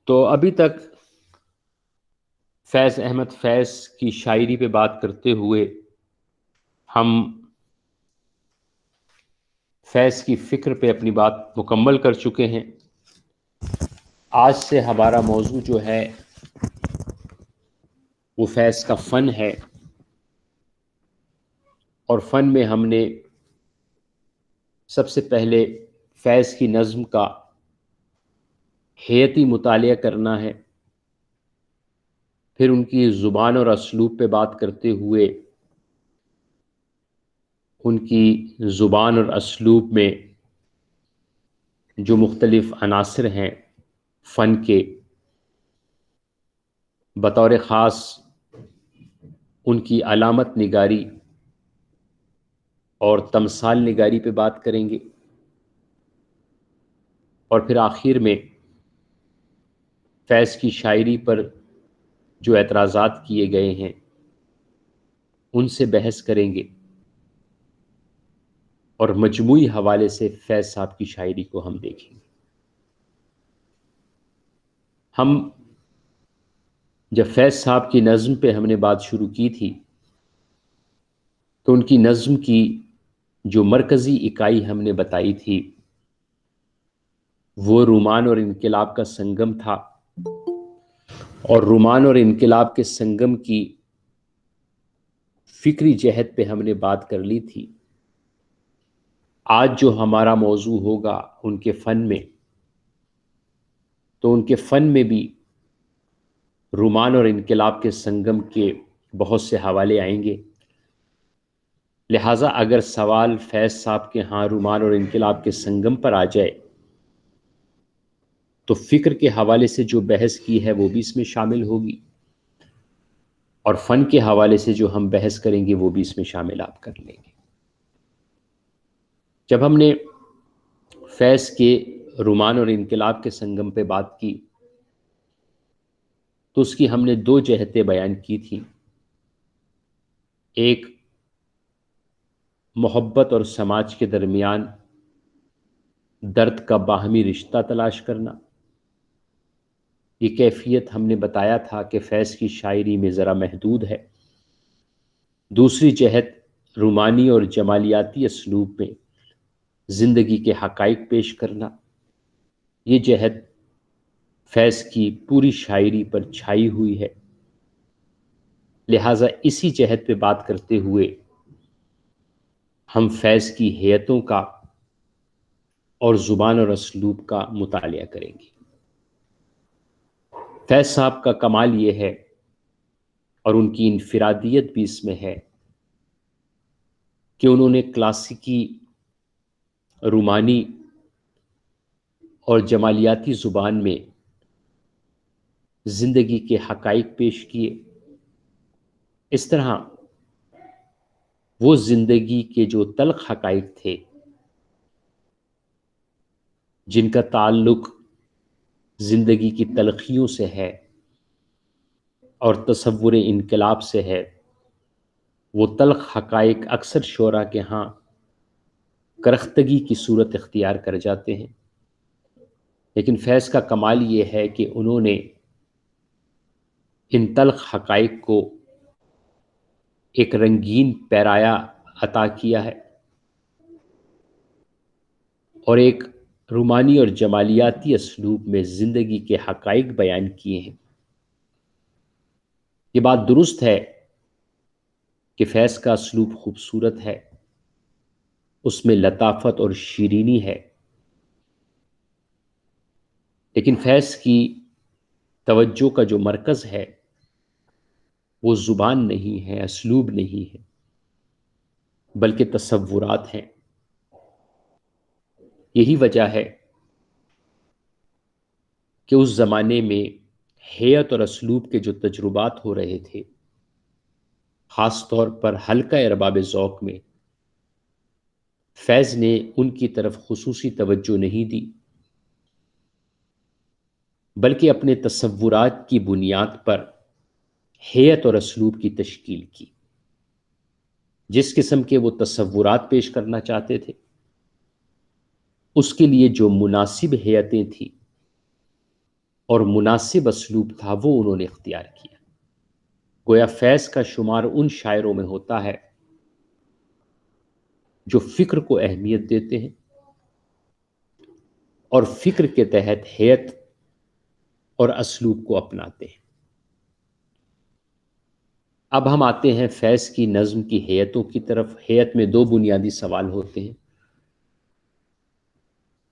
تو ابھی تک فیض احمد فیض کی شاعری پہ بات کرتے ہوئے ہم فیض کی فکر پہ اپنی بات مکمل کر چکے ہیں۔ آج سے ہمارا موضوع جو ہے وہ فیض کا فن ہے، اور فن میں ہم نے سب سے پہلے فیض کی نظم کا حیتی مطالعہ کرنا ہے، پھر ان کی زبان اور اسلوب پہ بات کرتے ہوئے ان کی زبان اور اسلوب میں جو مختلف عناصر ہیں فن کے، بطور خاص ان کی علامت نگاری اور تمثال نگاری پہ بات کریں گے، اور پھر آخر میں فیض کی شاعری پر جو اعتراضات کیے گئے ہیں ان سے بحث کریں گے، اور مجموعی حوالے سے فیض صاحب کی شاعری کو ہم دیکھیں گے۔ ہم جب فیض صاحب کی نظم پہ ہم نے بات شروع کی تھی تو ان کی نظم کی جو مرکزی اکائی ہم نے بتائی تھی وہ رومان اور انقلاب کا سنگم تھا، اور رومان اور انقلاب کے سنگم کی فکری جہت پہ ہم نے بات کر لی تھی۔ آج جو ہمارا موضوع ہوگا ان کے فن میں، تو ان کے فن میں بھی رومان اور انقلاب کے سنگم کے بہت سے حوالے آئیں گے، لہٰذا اگر سوال فیض صاحب کے ہاں رومان اور انقلاب کے سنگم پر آ جائے تو فکر کے حوالے سے جو بحث کی ہے وہ بھی اس میں شامل ہوگی، اور فن کے حوالے سے جو ہم بحث کریں گے وہ بھی اس میں شامل آپ کر لیں گے۔ جب ہم نے فیض کے رومان اور انقلاب کے سنگم پہ بات کی تو اس کی ہم نے دو جہتیں بیان کی تھیں، ایک محبت اور سماج کے درمیان درد کا باہمی رشتہ تلاش کرنا، یہ کیفیت ہم نے بتایا تھا کہ فیض کی شاعری میں ذرا محدود ہے۔ دوسری جہت رومانی اور جمالیاتی اسلوب میں زندگی کے حقائق پیش کرنا، یہ جہت فیض کی پوری شاعری پر چھائی ہوئی ہے، لہٰذا اسی جہت پہ بات کرتے ہوئے ہم فیض کی ہیئتوں کا اور زبان اور اسلوب کا مطالعہ کریں گے۔ فیض صاحب کا کمال یہ ہے، اور ان کی انفرادیت بھی اس میں ہے، کہ انہوں نے کلاسیکی رومانی اور جمالیاتی زبان میں زندگی کے حقائق پیش کیے۔ اس طرح وہ زندگی کے جو تلخ حقائق تھے جن کا تعلق زندگی کی تلخیوں سے ہے اور تصور انقلاب سے ہے، وہ تلخ حقائق اکثر شعراء کے ہاں کرختگی کی صورت اختیار کر جاتے ہیں، لیکن فیض کا کمال یہ ہے کہ انہوں نے ان تلخ حقائق کو ایک رنگین پیرایا عطا کیا ہے، اور ایک رومانی اور جمالیاتی اسلوب میں زندگی کے حقائق بیان کیے ہیں۔ یہ بات درست ہے کہ فیض کا اسلوب خوبصورت ہے، اس میں لطافت اور شیرینی ہے، لیکن فیض کی توجہ کا جو مرکز ہے وہ زبان نہیں ہے، اسلوب نہیں ہے، بلکہ تصورات ہیں۔ یہی وجہ ہے کہ اس زمانے میں ہیئت اور اسلوب کے جو تجربات ہو رہے تھے، خاص طور پر حلقہ ارباب ذوق میں، فیض نے ان کی طرف خصوصی توجہ نہیں دی، بلکہ اپنے تصورات کی بنیاد پر ہیئت اور اسلوب کی تشکیل کی۔ جس قسم کے وہ تصورات پیش کرنا چاہتے تھے اس کے لیے جو مناسب ہیئتیں تھیں اور مناسب اسلوب تھا وہ انہوں نے اختیار کیا۔ گویا فیض کا شمار ان شاعروں میں ہوتا ہے جو فکر کو اہمیت دیتے ہیں اور فکر کے تحت ہیئت اور اسلوب کو اپناتے ہیں۔ اب ہم آتے ہیں فیض کی نظم کی ہیئتوں کی طرف۔ ہیئت میں دو بنیادی سوال ہوتے ہیں،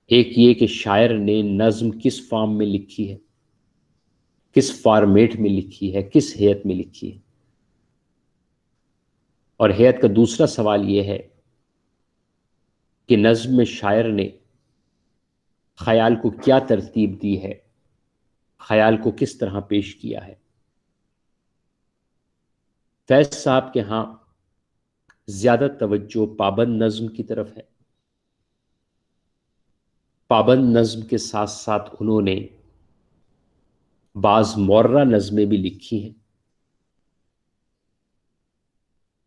ایک یہ کہ شاعر نے نظم کس فارم میں لکھی ہے، کس فارمیٹ میں لکھی ہے، کس ہیئت میں لکھی ہے، اور ہیئت کا دوسرا سوال یہ ہے کہ نظم میں شاعر نے خیال کو کیا ترتیب دی ہے، خیال کو کس طرح پیش کیا ہے۔ فیض صاحب کے ہاں زیادہ توجہ پابند نظم کی طرف ہے۔ پابند نظم کے ساتھ ساتھ انہوں نے بعض موررہ نظمیں بھی لکھی ہیں،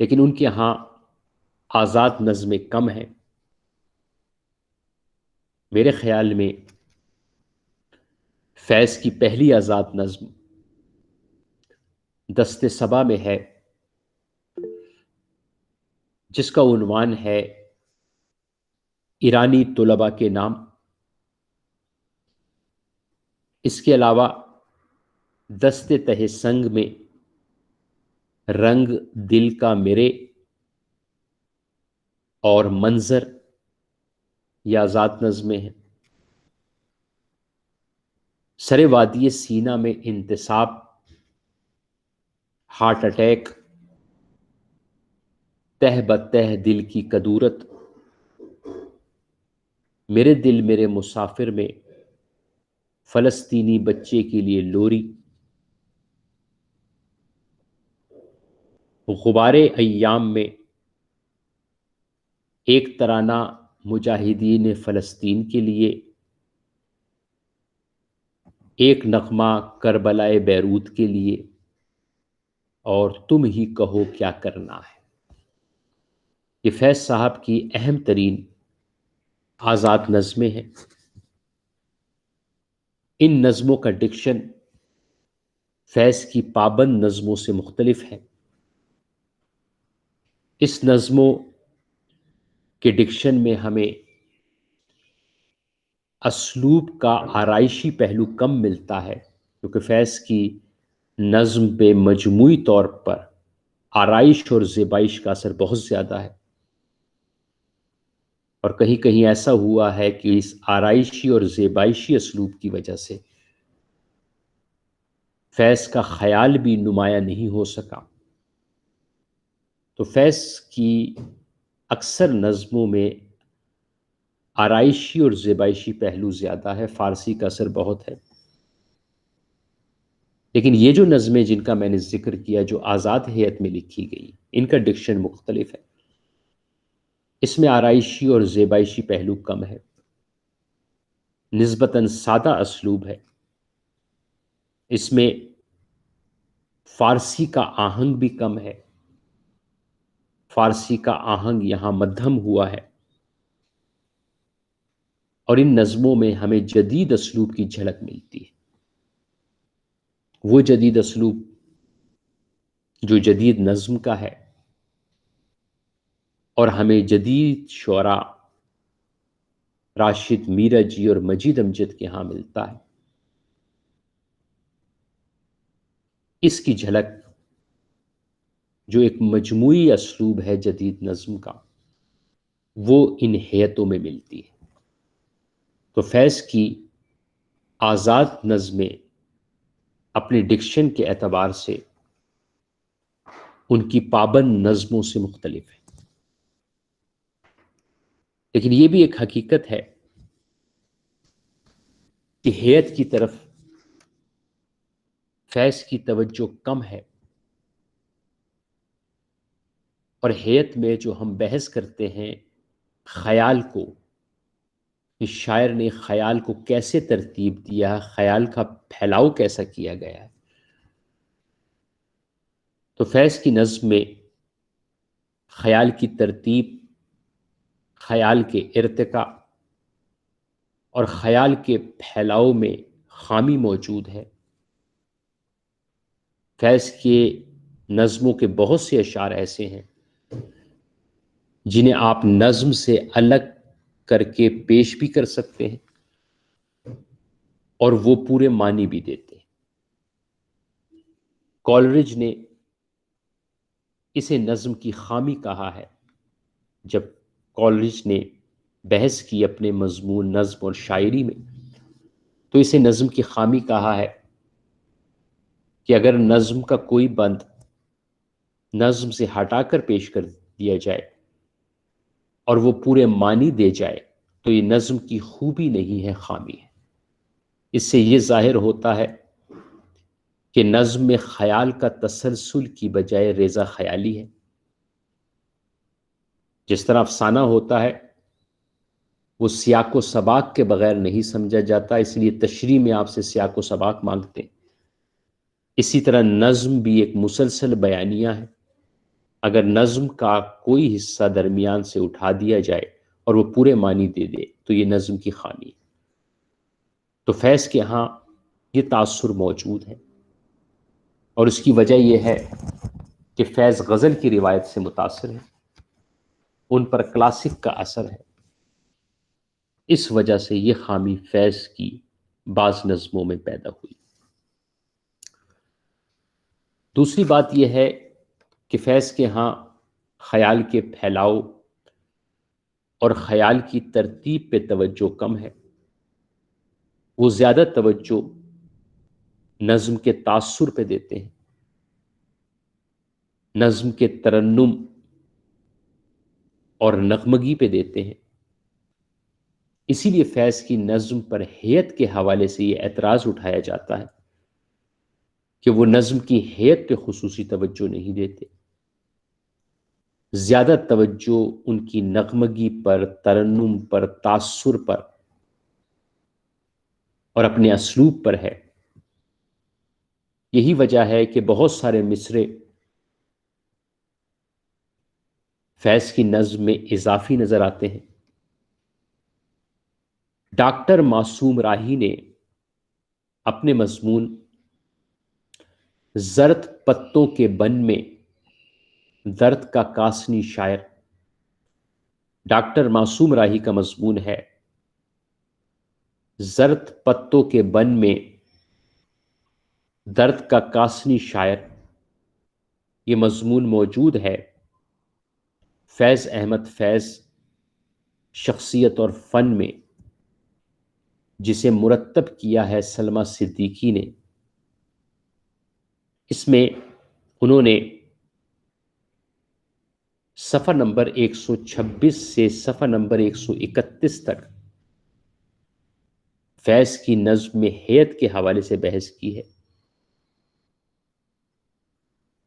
لیکن ان کے ہاں آزاد نظمیں کم ہیں۔ میرے خیال میں فیض کی پہلی آزاد نظم دست صبا میں ہے، جس کا عنوان ہے ایرانی طلباء کے نام۔ اس کے علاوہ دست تہ سنگ میں رنگ دل کا میرے اور منظر یہ آزاد نظمیں ہیں۔ سر وادی سینا میں انتصاب، ہارٹ اٹیک، تہ بتہ دل کی کدورت، میرے دل میرے مسافر میں فلسطینی بچے کے لیے لوری، غبار ایام میں ایک ترانہ مجاہدین فلسطین کے لیے، ایک نغمہ کربلائے بیروت کے لیے، اور تم ہی کہو کیا کرنا ہے۔ یہ فیض صاحب کی اہم ترین آزاد نظمیں ہیں۔ ان نظموں کا ڈکشن فیض کی پابند نظموں سے مختلف ہے۔ اس نظموں کے ڈکشن میں ہمیں اسلوب کا آرائشی پہلو کم ملتا ہے، کیونکہ فیض کی نظم پہ مجموعی طور پر آرائش اور زیبائش کا اثر بہت زیادہ ہے، اور کہیں کہیں ایسا ہوا ہے کہ اس آرائشی اور زیبائشی اسلوب کی وجہ سے فیض کا خیال بھی نمایاں نہیں ہو سکا۔ تو فیض کی اکثر نظموں میں آرائشی اور زیبائشی پہلو زیادہ ہے، فارسی کا اثر بہت ہے۔ لیکن یہ جو نظمیں جن کا میں نے ذکر کیا جو آزاد ہیئت میں لکھی گئی، ان کا ڈکشن مختلف ہے۔ اس میں آرائشی اور زیبائشی پہلو کم ہے، نسبتاً سادہ اسلوب ہے۔ اس میں فارسی کا آہنگ بھی کم ہے، فارسی کا آہنگ یہاں مدھم ہوا ہے، اور ان نظموں میں ہمیں جدید اسلوب کی جھلک ملتی ہے۔ وہ جدید اسلوب جو جدید نظم کا ہے اور ہمیں جدید شعراء راشد میرا جی اور مجید امجد کے ہاں ملتا ہے، اس کی جھلک جو ایک مجموعی اسلوب ہے جدید نظم کا، وہ ان ہیئتوں میں ملتی ہے۔ تو فیض کی آزاد نظمیں اپنے ڈکشن کے اعتبار سے ان کی پابند نظموں سے مختلف ہے، لیکن یہ بھی ایک حقیقت ہے کہ ہیئت کی طرف فیض کی توجہ کم ہے، اور ہیئت میں جو ہم بحث کرتے ہیں خیال کو، کہ شاعر نے خیال کو کیسے ترتیب دیا، خیال کا پھیلاؤ کیسا کیا گیا ہے، تو فیض کی نظم میں خیال کی ترتیب، خیال کے ارتقاء اور خیال کے پھیلاؤ میں خامی موجود ہے. فیض کے نظموں کے بہت سے اشعار ایسے ہیں جنہیں آپ نظم سے الگ کر کے پیش بھی کر سکتے ہیں اور وہ پورے معنی بھی دیتے ہیں. کالرج نے اسے نظم کی خامی کہا ہے. جب کالرج نے بحث کی اپنے مضمون نظم اور شاعری میں تو اسے نظم کی خامی کہا ہے کہ اگر نظم کا کوئی بند نظم سے ہٹا کر پیش کر دیا جائے اور وہ پورے معنی دے جائے تو یہ نظم کی خوبی نہیں ہے، خامی ہے. اس سے یہ ظاہر ہوتا ہے کہ نظم میں خیال کا تسلسل کی بجائے ریزہ خیالی ہے. جس طرح افسانہ ہوتا ہے وہ سیاق و سباق کے بغیر نہیں سمجھا جاتا، اس لیے تشریح میں آپ سے سیاق و سباق مانگتے ہیں. اسی طرح نظم بھی ایک مسلسل بیانیہ ہے. اگر نظم کا کوئی حصہ درمیان سے اٹھا دیا جائے اور وہ پورے معنی دے دے تو یہ نظم کی خامی ہے. تو فیض کے ہاں یہ تاثر موجود ہے اور اس کی وجہ یہ ہے کہ فیض غزل کی روایت سے متاثر ہے، ان پر کلاسک کا اثر ہے. اس وجہ سے یہ خامی فیض کی بعض نظموں میں پیدا ہوئی. دوسری بات یہ ہے کہ فیض کے ہاں خیال کے پھیلاؤ اور خیال کی ترتیب پہ توجہ کم ہے. وہ زیادہ توجہ نظم کے تاثر پہ دیتے ہیں، نظم کے ترنم اور نغمگی پہ دیتے ہیں. اسی لیے فیض کی نظم پر ہیئت کے حوالے سے یہ اعتراض اٹھایا جاتا ہے کہ وہ نظم کی ہیئت پہ خصوصی توجہ نہیں دیتے، زیادہ توجہ ان کی نغمگی پر، ترنم پر، تاثر پر اور اپنے اسلوب پر ہے. یہی وجہ ہے کہ بہت سارے مصرے فیض کی نظم میں اضافی نظر آتے ہیں. ڈاکٹر معصوم راہی نے اپنے مضمون زرد پتوں کے بن میں درد کا کاسنی شاعر، ڈاکٹر معصوم راہی کا مضمون ہے زرد پتوں کے بن میں درد کا کاسنی شاعر. یہ مضمون موجود ہے فیض احمد فیض شخصیت اور فن میں، جسے مرتب کیا ہے سلمیٰ صدیقی نے. اس میں انہوں نے صفحہ نمبر 126 سے صفحہ نمبر 131 تک فیض کی نظم میں ہیئت کے حوالے سے بحث کی ہے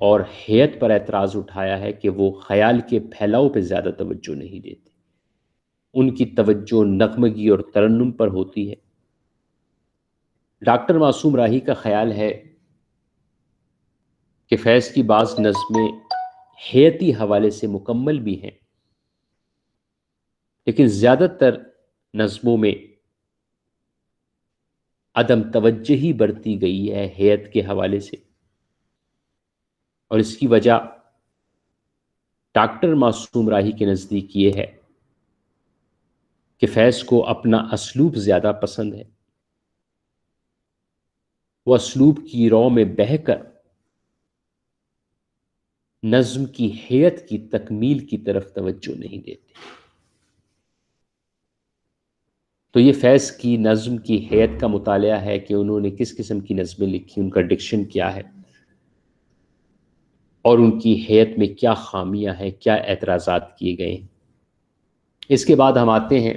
اور ہیئت پر اعتراض اٹھایا ہے کہ وہ خیال کے پھیلاؤ پہ زیادہ توجہ نہیں دیتے، ان کی توجہ نغمگی اور ترنم پر ہوتی ہے. ڈاکٹر معصوم راہی کا خیال ہے کہ فیض کی بعض نظمیں ہیئتی حوالے سے مکمل بھی ہیں، لیکن زیادہ تر نظموں میں عدم توجہی برتی گئی ہے ہیئت کے حوالے سے. اور اس کی وجہ ڈاکٹر معصوم راہی کے نزدیک یہ ہے کہ فیض کو اپنا اسلوب زیادہ پسند ہے. وہ اسلوب کی رو میں بہہ کر نظم کی ہیئت کی تکمیل کی طرف توجہ نہیں دیتے. تو یہ فیض کی نظم کی ہیئت کا مطالعہ ہے کہ انہوں نے کس قسم کی نظمیں لکھی، ان کا ڈکشن کیا ہے اور ان کی ہیئت میں کیا خامیاں ہیں، کیا اعتراضات کیے گئے ہیں. اس کے بعد ہم آتے ہیں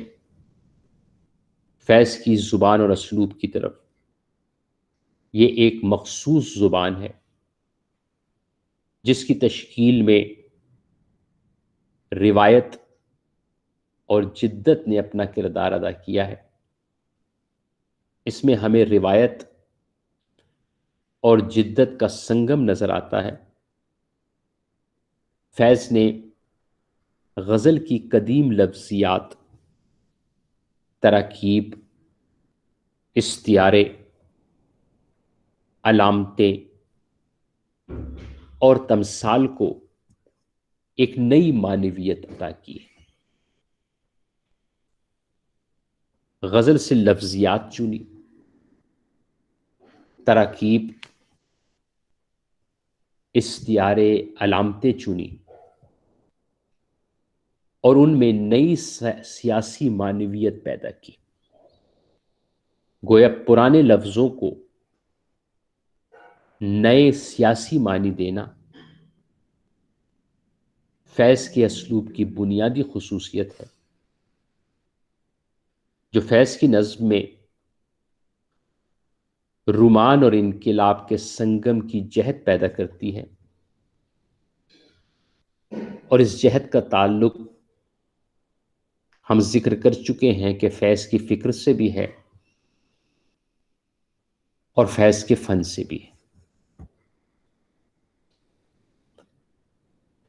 فیض کی زبان اور اسلوب کی طرف. یہ ایک مخصوص زبان ہے جس کی تشکیل میں روایت اور جدت نے اپنا کردار ادا کیا ہے. اس میں ہمیں روایت اور جدت کا سنگم نظر آتا ہے. فیض نے غزل کی قدیم لفظیات، تراکیب، استعارے علامتیں اور تمثال کو ایک نئی معنویت عطا کی ہے۔ غزل سے لفظیات چنی، تراکیب، استعار علامتیں چنی اور ان میں نئی سیاسی معنویت پیدا کی۔ گویا پرانے لفظوں کو نئے سیاسی معنی دینا فیض کے اسلوب کی بنیادی خصوصیت ہے، جو فیض کی نظم میں رومان اور انقلاب کے سنگم کی جہت پیدا کرتی ہے، اور اس جہت کا تعلق ہم ذکر کر چکے ہیں کہ فیض کی فکر سے بھی ہے اور فیض کے فن سے بھی ہے۔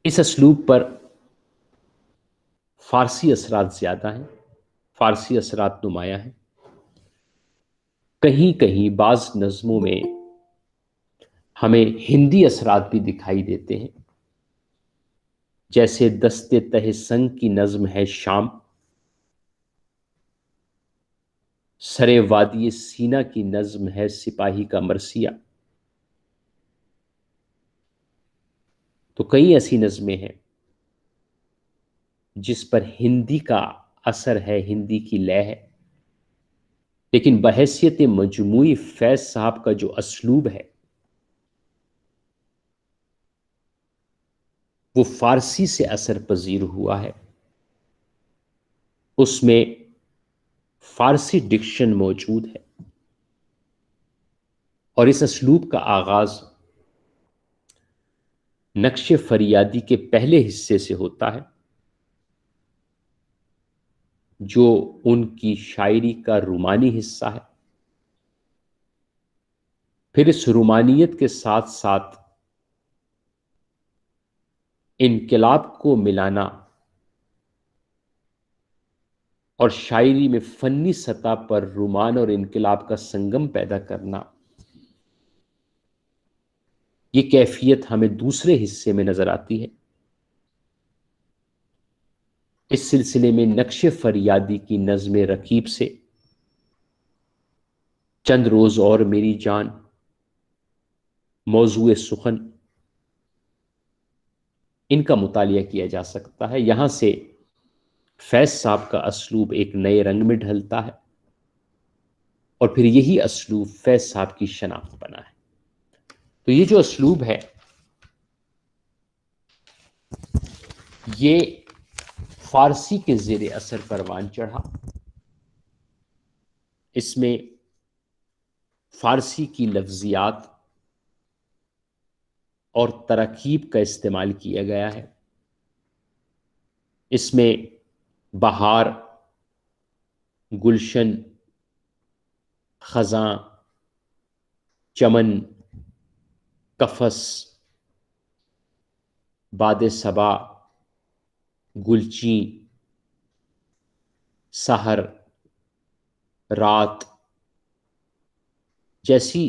اس اسلوب پر فارسی اثرات زیادہ ہیں، فارسی اثرات نمایاں ہیں۔ کہیں کہیں بعض نظموں میں ہمیں ہندی اثرات بھی دکھائی دیتے ہیں، جیسے دست تہ سنگ کی نظم ہے شام، سرے وادی سینا کی نظم ہے سپاہی کا مرثیہ۔ تو کئی ایسی نظمیں ہیں جس پر ہندی کا اثر ہے، ہندی کی لے ہے، لیکن بحیثیت مجموعی فیض صاحب کا جو اسلوب ہے وہ فارسی سے اثر پذیر ہوا ہے۔ اس میں فارسی ڈکشن موجود ہے، اور اس اسلوب کا آغاز نقش فریادی کے پہلے حصے سے ہوتا ہے، جو ان کی شاعری کا رومانی حصہ ہے۔ پھر اس رومانیت کے ساتھ ساتھ انقلاب کو ملانا اور شاعری میں فنی سطح پر رومان اور انقلاب کا سنگم پیدا کرنا، یہ کیفیت ہمیں دوسرے حصے میں نظر آتی ہے۔ اس سلسلے میں نقش فریادی کی نظم رکیب سے چند روز اور میری جان، موضوع سخن، ان کا مطالعہ کیا جا سکتا ہے۔ یہاں سے فیض صاحب کا اسلوب ایک نئے رنگ میں ڈھلتا ہے، اور پھر یہی اسلوب فیض صاحب کی شناخت بنا ہے۔ تو یہ جو اسلوب ہے یہ فارسی کے زیر اثر پروان چڑھا۔ اس میں فارسی کی لفظیات اور تراکیب کا استعمال کیا گیا ہے۔ اس میں بہار، گلشن، خزاں، چمن، قفس، باد صبا، گلچیں، سحر، رات جیسی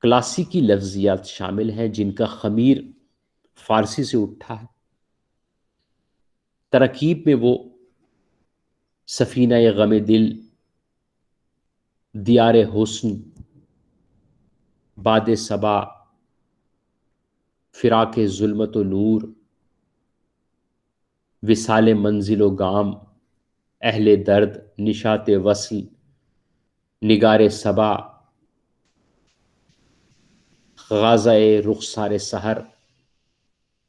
کلاسیکی لفظیات شامل ہیں، جن کا خمیر فارسی سے اٹھا ہے۔ ترکیب میں وہ سفینہ غم دل، دیار حسن، باد صبا، فراق ظلمت و نور، وصال منزل و گام، اہل درد، نشاط وصل، نگار صبا، غازہ رخسار سحر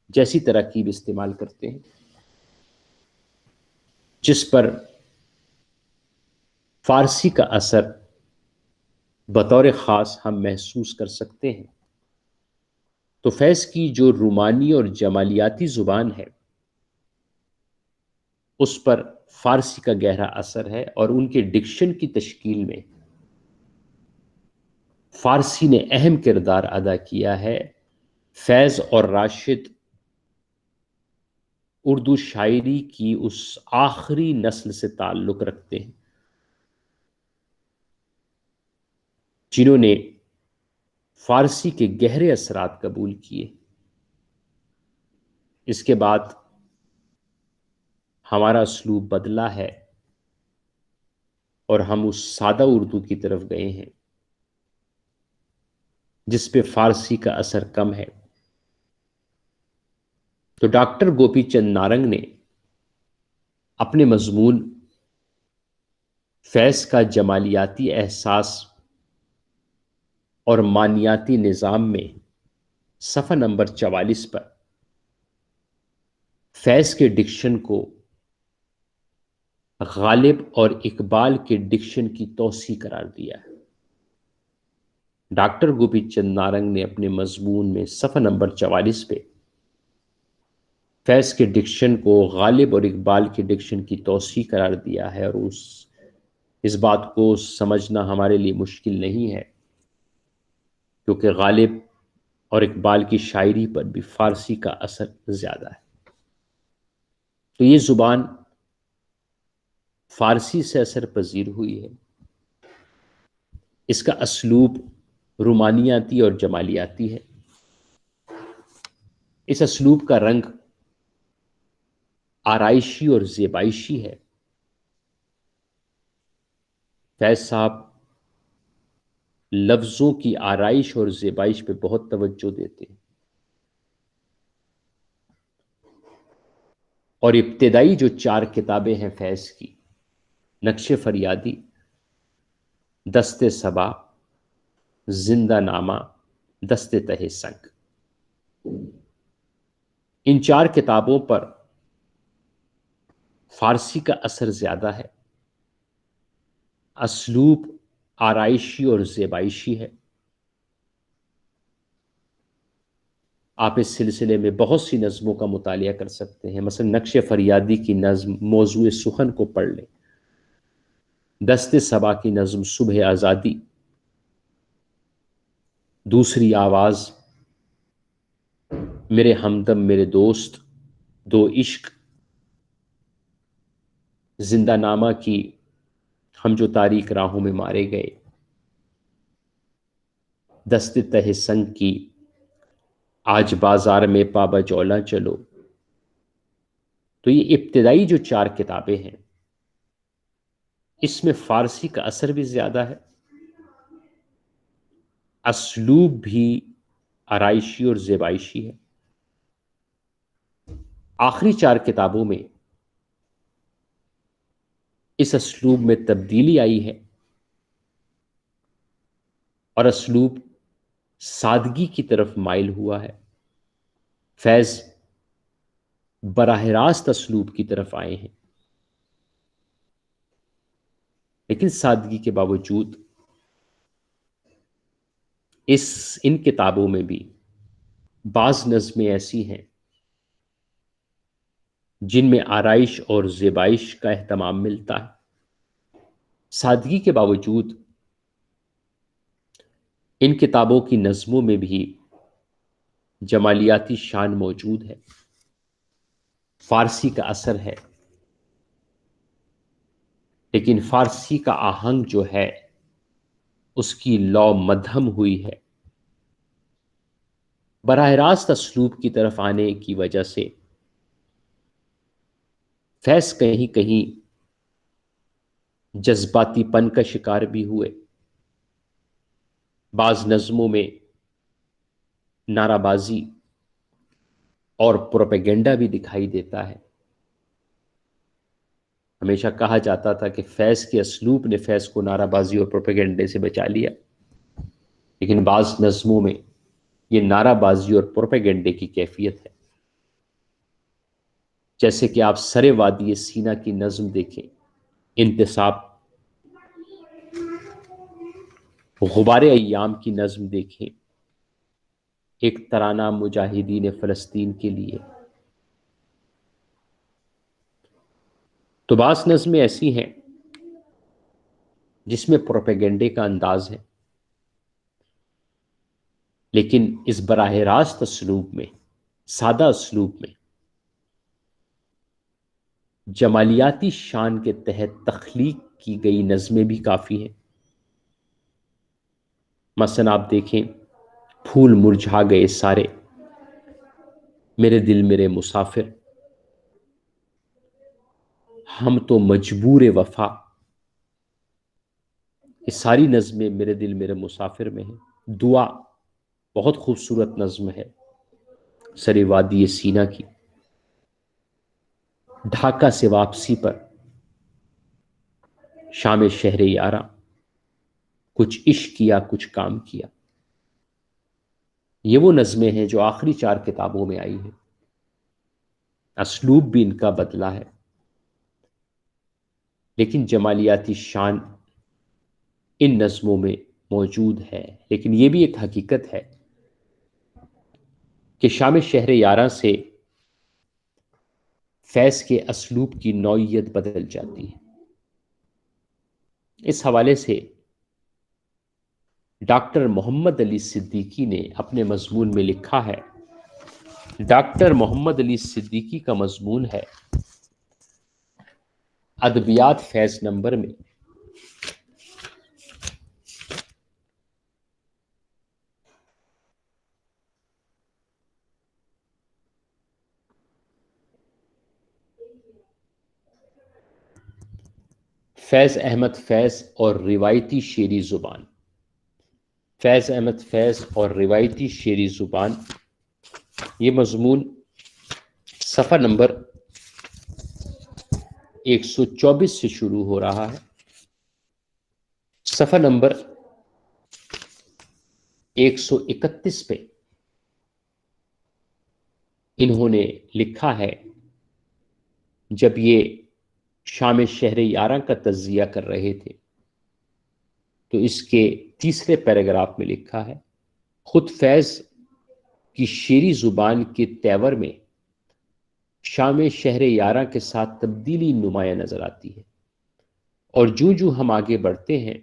جیسی تراکیب استعمال کرتے ہیں، جس پر فارسی کا اثر بطور خاص ہم محسوس کر سکتے ہیں۔ تو فیض کی جو رومانی اور جمالیاتی زبان ہے اس پر فارسی کا گہرا اثر ہے، اور ان کے ڈکشن کی تشکیل میں فارسی نے اہم کردار ادا کیا ہے۔ فیض اور راشد اردو شاعری کی اس آخری نسل سے تعلق رکھتے ہیں جنہوں نے فارسی کے گہرے اثرات قبول کیے۔ اس کے بعد ہمارا اسلوب بدلا ہے اور ہم اس سادہ اردو کی طرف گئے ہیں جس پہ فارسی کا اثر کم ہے۔ تو ڈاکٹر گوپی چند نارنگ نے اپنے مضمون فیض کا جمالیاتی احساس اور معنیاتی نظام میں صفحہ نمبر 44 پر فیض کے ڈکشن کو غالب اور اقبال کے ڈکشن کی توسیع قرار دیا ہے۔ ڈاکٹر گوپی چند نارنگ نے اپنے مضمون میں صفحہ نمبر 44 پہ فیض کے ڈکشن کو غالب اور اقبال کے ڈکشن کی توسیع قرار دیا ہے، اور اس بات کو سمجھنا ہمارے لیے مشکل نہیں ہے کیونکہ غالب اور اقبال کی شاعری پر بھی فارسی کا اثر زیادہ ہے۔ تو یہ زبان فارسی سے اثر پذیر ہوئی ہے۔ اس کا اسلوب رومانیاتی اور جمالیاتی ہے۔ اس اسلوب کا رنگ آرائشی اور زیبائشی ہے۔ فیض صاحب لفظوں کی آرائش اور زیبائش پہ بہت توجہ دیتے ہیں، اور ابتدائی جو 4 کتابیں ہیں فیض کی، نقش فریادی، دست صبا، زندہ نامہ، دست تہ سنگ، ان 4 کتابوں پر فارسی کا اثر زیادہ ہے۔ اسلوب آرائشی اور زیبائشی ہے۔ آپ اس سلسلے میں بہت سی نظموں کا مطالعہ کر سکتے ہیں، مثلا نقش فریادی کی نظم موضوع سخن کو پڑھ لیں، دست صبا کی نظم صبح آزادی، دوسری آواز، میرے ہمدم میرے دوست، دو عشق، زندہ نامہ کی ہم جو تاریک راہوں میں مارے گئے، دست تہ سنگ کی آج بازار میں پابا جولا چلو۔ تو یہ ابتدائی جو 4 کتابیں ہیں اس میں فارسی کا اثر بھی زیادہ ہے، اسلوب بھی آرائشی اور زیبائشی ہے۔ آخری 4 کتابوں میں اس اسلوب میں تبدیلی آئی ہے اور اسلوب سادگی کی طرف مائل ہوا ہے۔ فیض براہ راست اسلوب کی طرف آئے ہیں، لیکن سادگی کے باوجود ان کتابوں میں بھی بعض نظمیں ایسی ہیں جن میں آرائش اور زیبائش کا اہتمام ملتا ہے۔ سادگی کے باوجود ان کتابوں کی نظموں میں بھی جمالیاتی شان موجود ہے، فارسی کا اثر ہے، لیکن فارسی کا آہنگ جو ہے اس کی لو مدھم ہوئی ہے۔ براہ راست اسلوب کی طرف آنے کی وجہ سے فیض کہیں کہیں جذباتی پن کا شکار بھی ہوئے۔ بعض نظموں میں نعرہ بازی اور پروپیگنڈا بھی دکھائی دیتا ہے۔ ہمیشہ کہا جاتا تھا کہ فیض کے اسلوب نے فیض کو نعرہ بازی اور پروپیگنڈے سے بچا لیا، لیکن بعض نظموں میں یہ نعرہ بازی اور پروپیگنڈے کی کیفیت ہے۔ جیسے کہ آپ سرے وادی سینا کی نظم دیکھیں، انتصاب، غبار ایام کی نظم دیکھیں، ایک ترانہ مجاہدین فلسطین کے لیے۔ تو بعض نظمیں ایسی ہیں جس میں پروپیگنڈے کا انداز ہے، لیکن اس براہ راست اسلوب میں، سادہ اسلوب میں جمالیاتی شان کے تحت تخلیق کی گئی نظمیں بھی کافی ہیں۔ مثلا آپ دیکھیں، پھول مرجھا گئے سارے، میرے دل میرے مسافر، ہم تو مجبور وفا، یہ ساری نظمیں میرے دل میرے مسافر میں ہیں۔ دعا بہت خوبصورت نظم ہے سر وادی سینا کی، ڈھاکہ سے واپسی پر شام شہر یاراں، کچھ عشق کیا کچھ کام کیا۔ یہ وہ نظمیں ہیں جو آخری 4 کتابوں میں آئی ہیں، اسلوب بھی ان کا بدلا ہے، لیکن جمالیاتی شان ان نظموں میں موجود ہے۔ لیکن یہ بھی ایک حقیقت ہے کہ شام شہر یاراں سے فیض کے اسلوب کی نوعیت بدل جاتی ہے۔ اس حوالے سے ڈاکٹر محمد علی صدیقی نے اپنے مضمون میں لکھا ہے، ڈاکٹر محمد علی صدیقی کا مضمون ہے ادبیات فیض نمبر میں، فیض احمد فیض اور روایتی شعری زبان۔ فیض احمد فیض اور روایتی شعری زبان، یہ مضمون صفحہ نمبر 124 سے شروع ہو رہا ہے۔ صفحہ نمبر 131 پہ انہوں نے لکھا ہے، جب یہ شام شہر یاراں کا تجزیہ کر رہے تھے تو اس کے تیسرے پیراگراف میں لکھا ہے، خود فیض کی شعری زبان کے تیور میں شام شہر یاراں کے ساتھ تبدیلی نمایاں نظر آتی ہے، اور جوں ہم آگے بڑھتے ہیں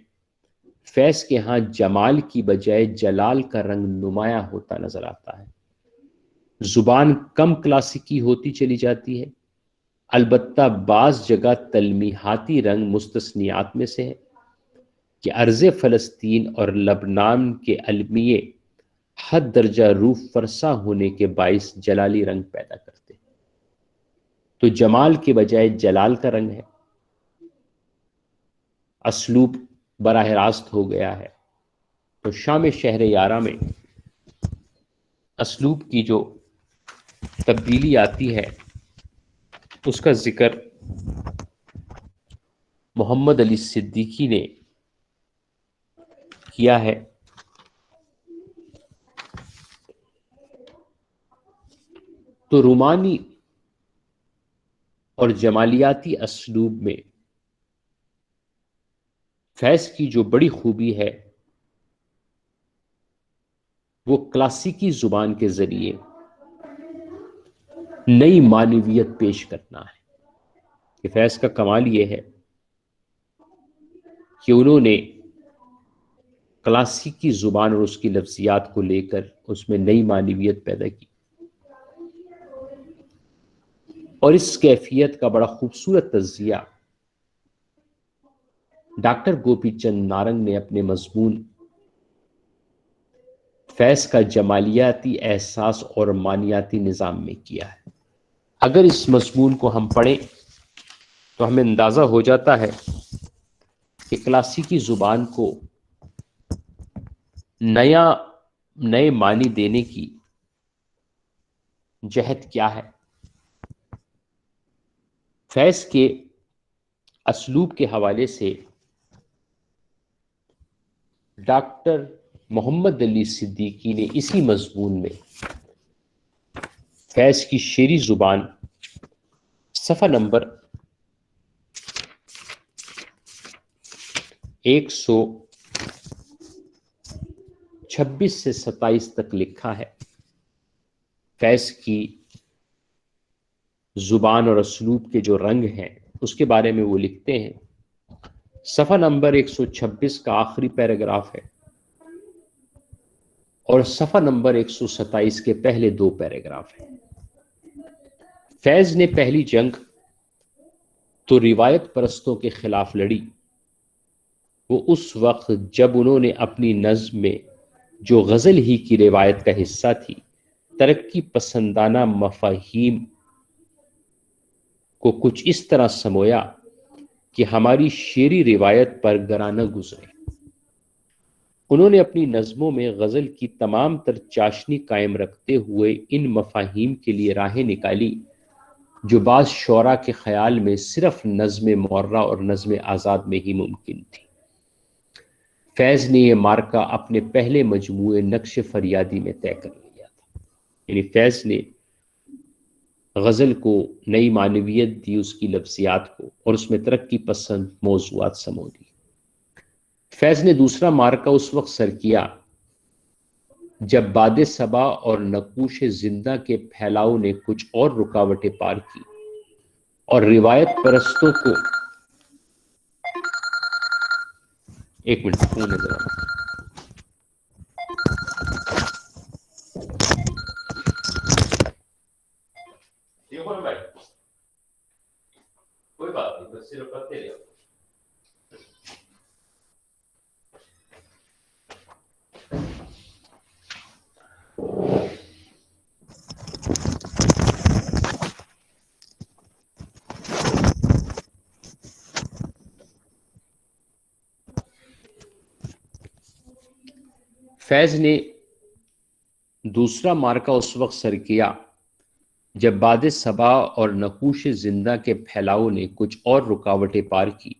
فیض کے ہاں جمال کی بجائے جلال کا رنگ نمایاں ہوتا نظر آتا ہے۔ زبان کم کلاسیکی ہوتی چلی جاتی ہے، البتہ بعض جگہ تلمیحاتی رنگ مستثنیات میں سے ہے کہ ارض فلسطین اور لبنان کے المیے حد درجہ روح فرسا ہونے کے باعث جلالی رنگ پیدا کرتے ہیں، تو جمال کے بجائے جلال کا رنگ ہے، اسلوب براہ راست ہو گیا ہے۔ تو شام شہر یاراں میں اسلوب کی جو تبدیلی آتی ہے اس کا ذکر محمد علی صدیقی نے کیا ہے۔ تو رومانی اور جمالیاتی اسلوب میں فیض کی جو بڑی خوبی ہے وہ کلاسیکی زبان کے ذریعے نئی معنویت پیش کرنا ہے۔ کہ فیض کا کمال یہ ہے کہ انہوں نے کلاسیکی زبان اور اس کی لفظیات کو لے کر اس میں نئی معنویت پیدا کی، اور اس کیفیت کا بڑا خوبصورت تجزیہ ڈاکٹر گوپی چند نارنگ نے اپنے مضمون فیض کا جمالیاتی احساس اور معنیاتی نظام میں کیا ہے۔ اگر اس مضمون کو ہم پڑھیں تو ہمیں اندازہ ہو جاتا ہے کہ کلاسیکی زبان کو نئے معنی دینے کی جہد کیا ہے۔ فیض کے اسلوب کے حوالے سے ڈاکٹر محمد علی صدیقی نے اسی مضمون میں فیض کی شعری زبان صفحہ نمبر 126 سے 27 تک لکھا ہے۔ فیض کی زبان اور اسلوب کے جو رنگ ہیں اس کے بارے میں وہ لکھتے ہیں۔ صفحہ نمبر 126 کا آخری پیراگراف ہے اور صفحہ نمبر 127 کے پہلے 2 پیراگراف ہیں۔ فیض نے پہلی جنگ تو روایت پرستوں کے خلاف لڑی، وہ اس وقت جب انہوں نے اپنی نظم میں جو غزل ہی کی روایت کا حصہ تھی ترقی پسندانہ مفاہیم کو کچھ اس طرح سمویا کہ ہماری شعری روایت پر گرانہ گزرے۔ انہوں نے اپنی نظموں میں غزل کی تمام تر چاشنی قائم رکھتے ہوئے ان مفاہیم کے لیے راہیں نکالی جو بعض شعراء کے خیال میں صرف نظم معرہ اور نظم آزاد میں ہی ممکن تھی۔ فیض نے یہ مارکہ اپنے پہلے مجموعے نقش فریادی میں طے کر لیا تھا، یعنی فیض نے غزل کو نئی معنویت دی، اس کی لفظیات کو، اور اس میں ترقی پسند موضوعات سمو دی۔ فیض نے دوسرا مارکہ اس وقت سر کیا جب باد صبا اور نقوش زندہ کے پھیلاؤ نے کچھ اور رکاوٹیں پار کی اور روایت پرستوں کو ایک منٹ فون ہے ذرا، کوئی بات نہیں، بس صرف پتے لے۔ فیض نے دوسرا مارکہ اس وقت سر کیا جب باد صبا اور نقوش زندہ کے پھیلاؤ نے کچھ اور رکاوٹیں پار کی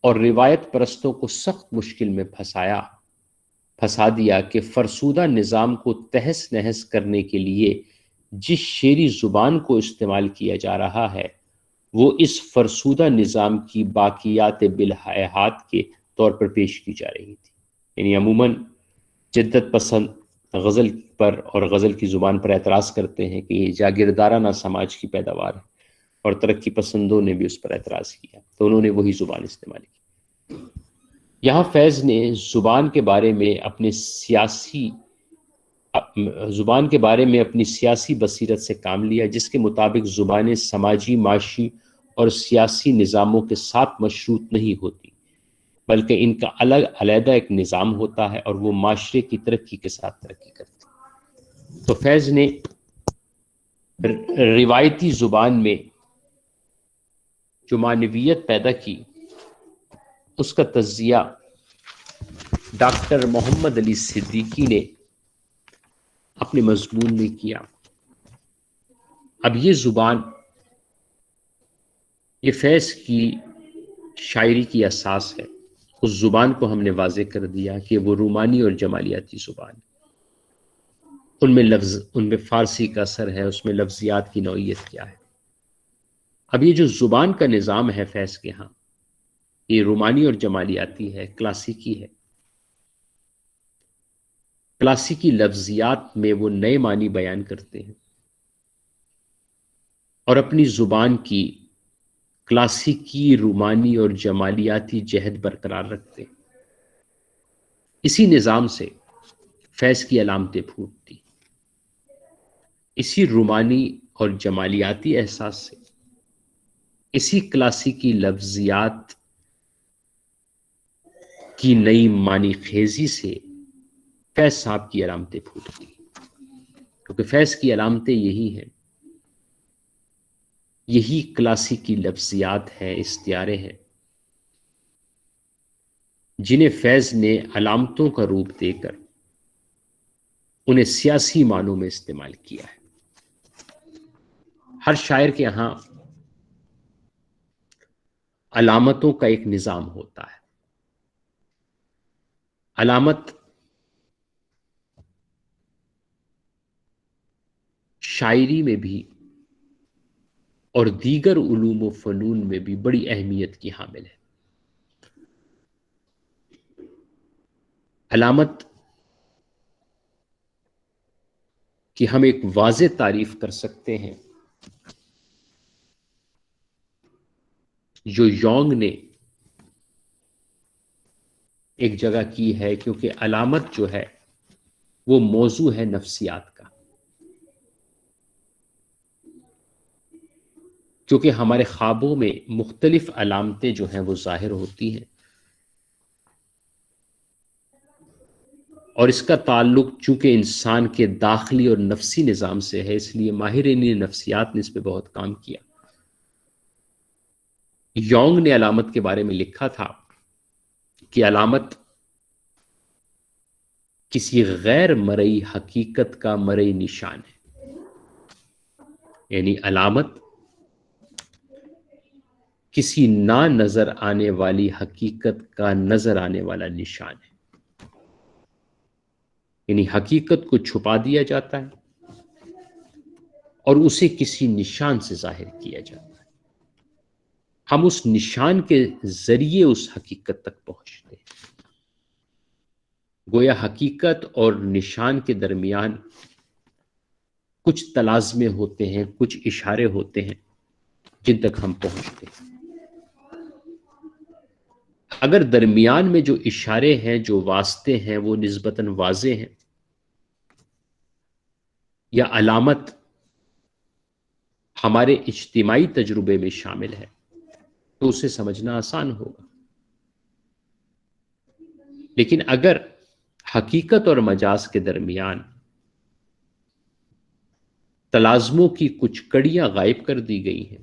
اور روایت پرستوں کو سخت مشکل میں پھنسا دیا کہ فرسودہ نظام کو تہس نہس کرنے کے لیے جس شعری زبان کو استعمال کیا جا رہا ہے وہ اس فرسودہ نظام کی باقیات بالحیات کے طور پر پیش کی جا رہی تھی۔ یعنی عموماً جدت پسند غزل پر اور غزل کی زبان پر اعتراض کرتے ہیں کہ یہ جاگیردارانہ سماج کی پیداوار ہے، اور ترقی پسندوں نے بھی اس پر اعتراض کیا تو انہوں نے وہی زبان استعمال کی۔ یہاں فیض نے زبان کے بارے میں اپنی سیاسی بصیرت سے کام لیا، جس کے مطابق زبانیں سماجی، معاشی اور سیاسی نظاموں کے ساتھ مشروط نہیں ہوتی بلکہ ان کا الگ علیحدہ ایک نظام ہوتا ہے اور وہ معاشرے کی ترقی کے ساتھ ترقی کرتی ہے۔ تو فیض نے روایتی زبان میں جو معنویت پیدا کی اس کا تجزیہ ڈاکٹر محمد علی صدیقی نے اپنے مضمون میں کیا۔ اب یہ زبان، یہ فیض کی شاعری کی اساس ہے، اس زبان کو ہم نے واضح کر دیا کہ وہ رومانی اور جمالیاتی زبان ہے۔ ان میں فارسی کا اثر ہے، اس میں لفظیات کی نوعیت کیا ہے۔ اب یہ جو زبان کا نظام ہے فیض کے ہاں، یہ رومانی اور جمالیاتی ہے، کلاسیکی ہے۔ کلاسیکی لفظیات میں وہ نئے معنی بیان کرتے ہیں اور اپنی زبان کی کلاسیکی، رومانی اور جمالیاتی جہد برقرار رکھتے ہیں۔ اسی نظام سے فیض کی علامتیں پھوٹتی، اسی رومانی اور جمالیاتی احساس سے، اسی کلاسیکی لفظیات کی نئی معنی خیزی سے فیض صاحب کی علامتیں پھوٹتی، کیونکہ فیض کی علامتیں یہی ہیں، یہی کلاسیکی لفظیات ہیں، استعارے ہیں، جنہیں فیض نے علامتوں کا روپ دے کر انہیں سیاسی معنوں میں استعمال کیا ہے۔ ہر شاعر کے یہاں علامتوں کا ایک نظام ہوتا ہے۔ علامت شاعری میں بھی اور دیگر علوم و فنون میں بھی بڑی اہمیت کی حامل ہے۔ علامت کی ہم ایک واضح تعریف کر سکتے ہیں جو یونگ نے ایک جگہ کی ہے، کیونکہ علامت جو ہے وہ موضوع ہے نفسیات کا، کیونکہ ہمارے خوابوں میں مختلف علامتیں جو ہیں وہ ظاہر ہوتی ہیں، اور اس کا تعلق چونکہ انسان کے داخلی اور نفسی نظام سے ہے، اس لیے ماہرین نفسیات نے اس پہ بہت کام کیا۔ یونگ نے علامت کے بارے میں لکھا تھا کہ علامت کسی غیر مرئی حقیقت کا مرئی نشان ہے، یعنی علامت کسی نہ نظر آنے والی حقیقت کا نظر آنے والا نشان ہے، یعنی حقیقت کو چھپا دیا جاتا ہے اور اسے کسی نشان سے ظاہر کیا جاتا ہے، ہم اس نشان کے ذریعے اس حقیقت تک پہنچتے ہیں۔ گویا حقیقت اور نشان کے درمیان کچھ تلازمے ہوتے ہیں، کچھ اشارے ہوتے ہیں جن تک ہم پہنچتے ہیں۔ اگر درمیان میں جو اشارے ہیں، جو واسطے ہیں، وہ نسبتاً واضح ہیں، یا علامت ہمارے اجتماعی تجربے میں شامل ہے، تو اسے سمجھنا آسان ہوگا۔ لیکن اگر حقیقت اور مجاز کے درمیان تلازموں کی کچھ کڑیاں غائب کر دی گئی ہیں،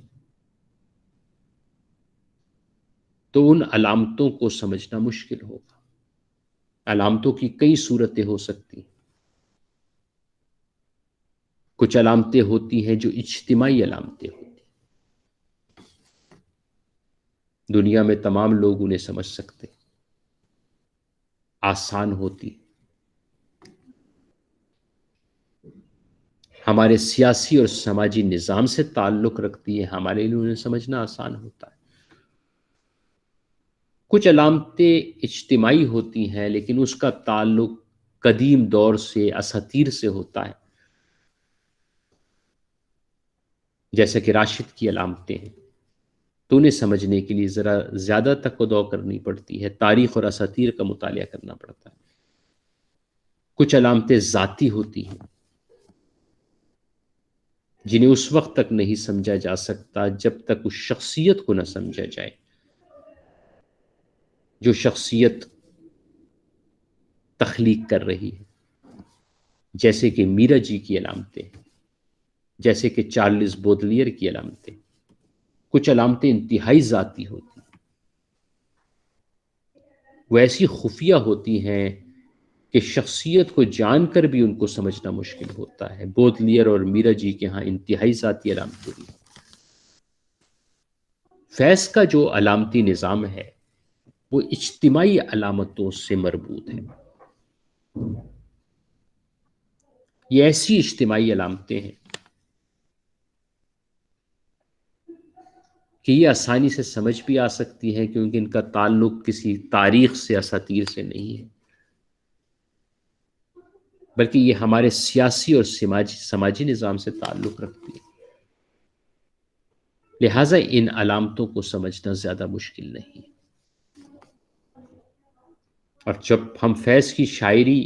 تو ان علامتوں کو سمجھنا مشکل ہوگا۔ علامتوں کی کئی صورتیں ہو سکتی ہیں۔ کچھ علامتیں ہوتی ہیں جو اجتماعی علامتیں ہوتی ہیں، دنیا میں تمام لوگ انہیں سمجھ سکتے، آسان ہوتی، ہمارے سیاسی اور سماجی نظام سے تعلق رکھتی ہے، ہمارے لیے انہیں سمجھنا آسان ہوتا ہے۔ کچھ علامتیں اجتماعی ہوتی ہیں لیکن اس کا تعلق قدیم دور سے، اساطیر سے ہوتا ہے، جیسے کہ راشد کی علامتیں ہیں، تو انہیں سمجھنے کے لیے ذرا زیادہ تک و دو کرنی پڑتی ہے، تاریخ اور اساطیر کا مطالعہ کرنا پڑتا ہے۔ کچھ علامتیں ذاتی ہوتی ہیں جنہیں اس وقت تک نہیں سمجھا جا سکتا جب تک اس شخصیت کو نہ سمجھا جائے، جو شخصیت تخلیق کر رہی ہے، جیسے کہ میرا جی کی علامتیں، جیسے کہ چارلز بودلیئر کی علامتیں۔ کچھ علامتیں انتہائی ذاتی ہوتی ہیں، وہ ایسی خفیہ ہوتی ہیں کہ شخصیت کو جان کر بھی ان کو سمجھنا مشکل ہوتا ہے۔ بودلیئر اور میرا جی کے ہاں انتہائی ذاتی علامتیں ہیں۔ فیض کا جو علامتی نظام ہے وہ اجتماعی علامتوں سے مربوط ہے۔ یہ ایسی اجتماعی علامتیں ہیں کہ یہ آسانی سے سمجھ بھی آ سکتی ہے، کیونکہ ان کا تعلق کسی تاریخ سے، اساطیر سے نہیں ہے، بلکہ یہ ہمارے سیاسی اور سماجی نظام سے تعلق رکھتی ہے۔ لہٰذا ان علامتوں کو سمجھنا زیادہ مشکل نہیں ہے۔ اور جب ہم فیض کی شاعری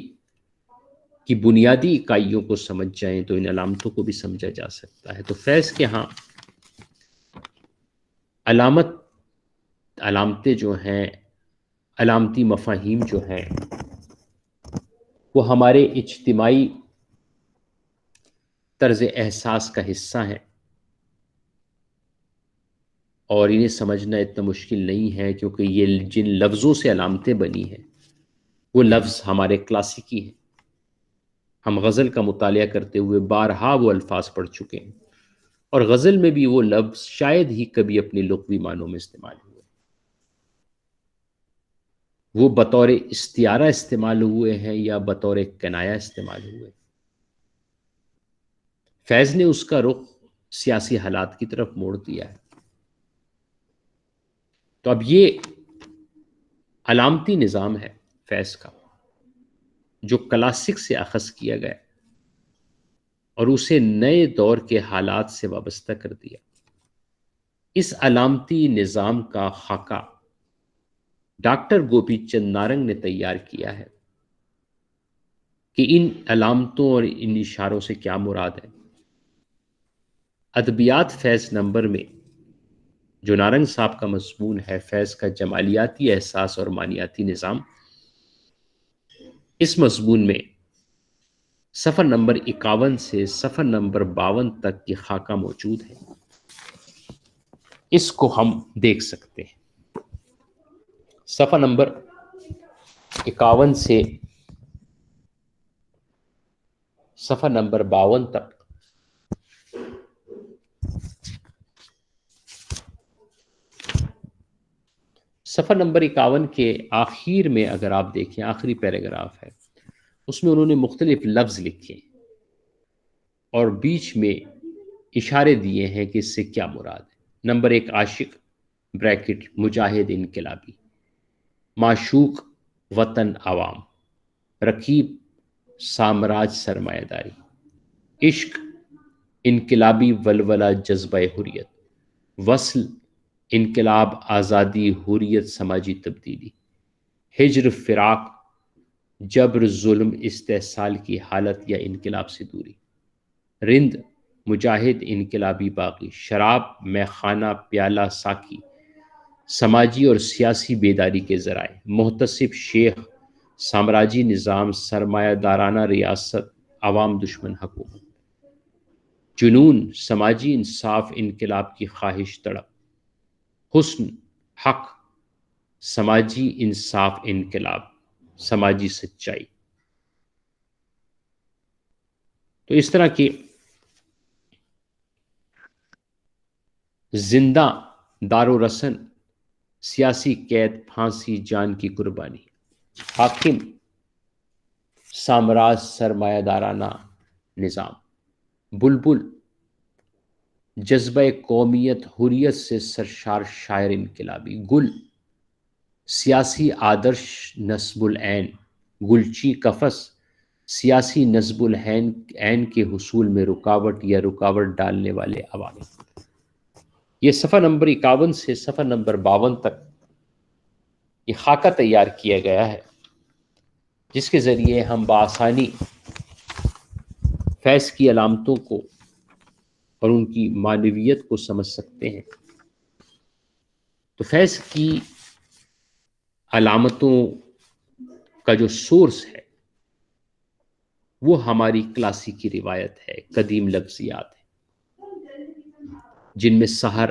کی بنیادی اکائیوں کو سمجھ جائیں تو ان علامتوں کو بھی سمجھا جا سکتا ہے۔ تو فیض کے ہاں علامتیں جو ہیں، علامتی مفاہیم جو ہیں، وہ ہمارے اجتماعی طرز احساس کا حصہ ہیں، اور انہیں سمجھنا اتنا مشکل نہیں ہے، کیونکہ یہ جن لفظوں سے علامتیں بنی ہیں وہ لفظ ہمارے کلاسیکی ہیں۔ ہم غزل کا مطالعہ کرتے ہوئے بارہا وہ الفاظ پڑھ چکے ہیں، اور غزل میں بھی وہ لفظ شاید ہی کبھی اپنے لغوی معنوں میں استعمال ہوئے، وہ بطور استعارہ استعمال ہوئے ہیں یا بطور کنایہ استعمال ہوئے۔ فیض نے اس کا رخ سیاسی حالات کی طرف موڑ دیا ہے۔ تو اب یہ علامتی نظام ہے فیض کا، جو کلاسک سے اخذ کیا گیا اور اسے نئے دور کے حالات سے وابستہ کر دیا۔ اس علامتی نظام کا خاکہ ڈاکٹر گوپی چند نارنگ نے تیار کیا ہے کہ ان علامتوں اور ان اشاروں سے کیا مراد ہے۔ ادبیات فیض نمبر میں جو نارنگ صاحب کا مضمون ہے، فیض کا جمالیاتی احساس اور معنیاتی نظام، اس مضمون میں صفحہ نمبر 51 سے صفحہ نمبر 52 تک کی خاکہ موجود ہے، اس کو ہم دیکھ سکتے ہیں۔ صفحہ نمبر 51 سے صفحہ نمبر 52 تک صفحہ نمبر 51 کے آخر میں اگر آپ دیکھیں، آخری پیراگراف ہے، اس میں انہوں نے مختلف لفظ لکھے اور بیچ میں اشارے دیے ہیں کہ اس سے کیا مراد ہے۔ نمبر 1، عاشق بریکٹ مجاہد انقلابی، معشوق وطن عوام، رقیب سامراج سرمایہ داری، عشق انقلابی ولولہ جذبہ حریت، وصل انقلاب آزادی حریت سماجی تبدیلی، ہجر فراق جبر ظلم استحصال کی حالت یا انقلاب سے دوری، رند مجاہد انقلابی باغی، شراب میخانہ پیالہ ساکی سماجی اور سیاسی بیداری کے ذرائع، محتسب شیخ سامراجی نظام سرمایہ دارانہ ریاست عوام دشمن حکومت، جنون سماجی انصاف انقلاب کی خواہش تڑپ، حسن حق سماجی انصاف انقلاب سماجی سچائی۔ تو اس طرح کی زندہ دار و رسن سیاسی قید پھانسی جان کی قربانی، حاکم سامراج سرمایہ دارانہ نظام، بلبل جذبہ قومیت حریت سے سرشار شاعر انقلابی، گل سیاسی آدرش نصب العین، گلچی قفس سیاسی نصب العین کے حصول میں رکاوٹ یا رکاوٹ ڈالنے والے عوامل۔ یہ صفحہ نمبر 51 سے صفحہ نمبر 52 تک یہ خاکہ تیار کیا گیا ہے، جس کے ذریعے ہم بآسانی فیض کی علامتوں کو اور ان کی معنویت کو سمجھ سکتے ہیں۔ تو فیض کی علامتوں کا جو سورس ہے وہ ہماری کلاسیکی روایت ہے، قدیم لفظیات ہے، جن میں سحر،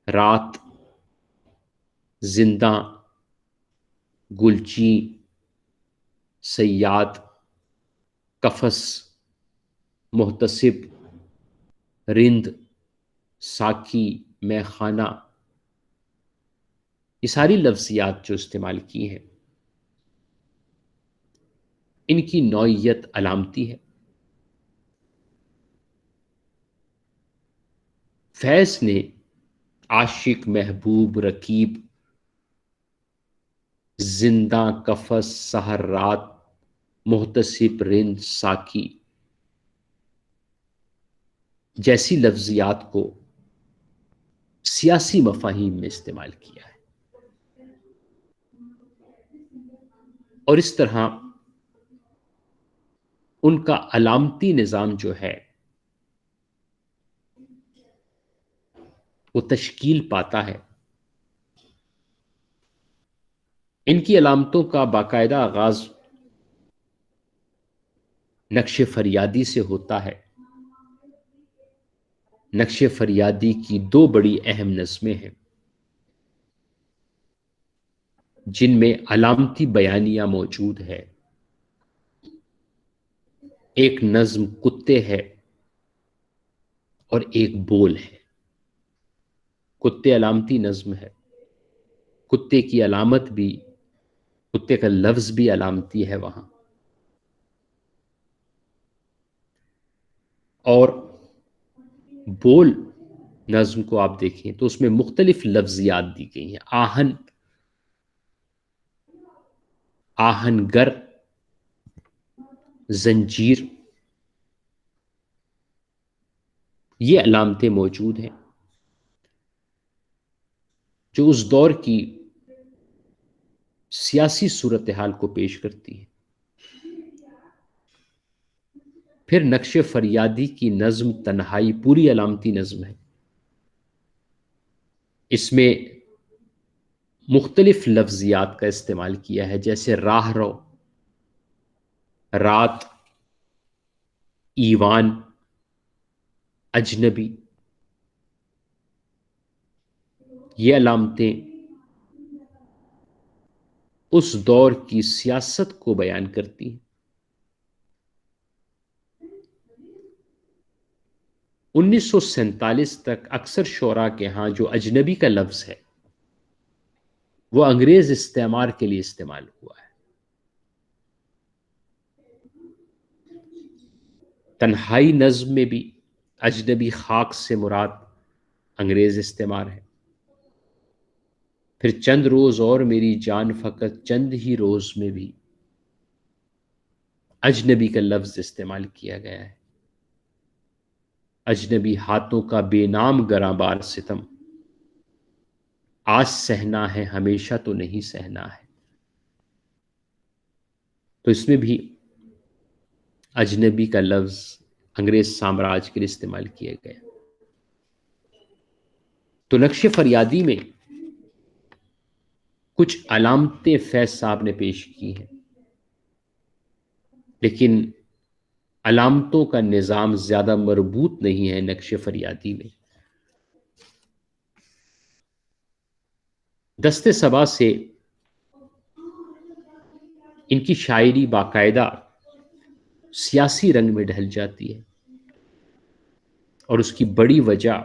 رات، زندہ، گلچی، صیاد، قفس، محتسب، رند، ساکی، میخانہ، یہ ساری لفظیات جو استعمال کی ہیں ان کی نوعیت علامتی ہے۔ فیض نے عاشق، محبوب، رقیب، زندہ، قفس، سحر، رات، محتسب، رند، ساکی جیسی لفظیات کو سیاسی مفاہیم میں استعمال کیا ہے، اور اس طرح ان کا علامتی نظام جو ہے وہ تشکیل پاتا ہے۔ ان کی علامتوں کا باقاعدہ آغاز نقش فریادی سے ہوتا ہے۔ نقش فریادی کی دو بڑی اہم نظمیں ہیں جن میں علامتی بیانیہ موجود ہے۔ ایک نظم کتے ہے اور ایک بول ہے۔ کتے علامتی نظم ہے، کتے کی علامت بھی، کتے کا لفظ بھی علامتی ہے وہاں، اور بول نظم کو آپ دیکھیں تو اس میں مختلف لفظیات دی گئی ہیں، آہن، آہنگر، زنجیر، یہ علامتیں موجود ہیں جو اس دور کی سیاسی صورتحال کو پیش کرتی ہے۔ پھر نقش فریادی کی نظم تنہائی پوری علامتی نظم ہے، اس میں مختلف لفظیات کا استعمال کیا ہے، جیسے راہ رو، رات، ایوان، اجنبی. یہ علامتیں اس دور کی سیاست کو بیان کرتی ہیں. 1947 تک اکثر شعراء کے ہاں جو اجنبی کا لفظ ہے وہ انگریز استعمار کے لیے استعمال ہوا ہے. تنہائی نظم میں بھی اجنبی خاک سے مراد انگریز استعمار ہے. پھر چند روز اور میری جان فقط چند ہی روز میں بھی اجنبی کا لفظ استعمال کیا گیا ہے. اجنبی ہاتھوں کا بے نام گراں بار ستم، آج سہنا ہے ہمیشہ تو نہیں سہنا ہے. تو اس میں بھی اجنبی کا لفظ انگریز سامراج کے لیے استعمال کیا گیا. تو نقش فریادی میں کچھ علامتیں فیض صاحب نے پیش کی ہیں، لیکن علامتوں کا نظام زیادہ مربوط نہیں ہے نقش فریادی میں. دست صبا سے ان کی شاعری باقاعدہ سیاسی رنگ میں ڈھل جاتی ہے، اور اس کی بڑی وجہ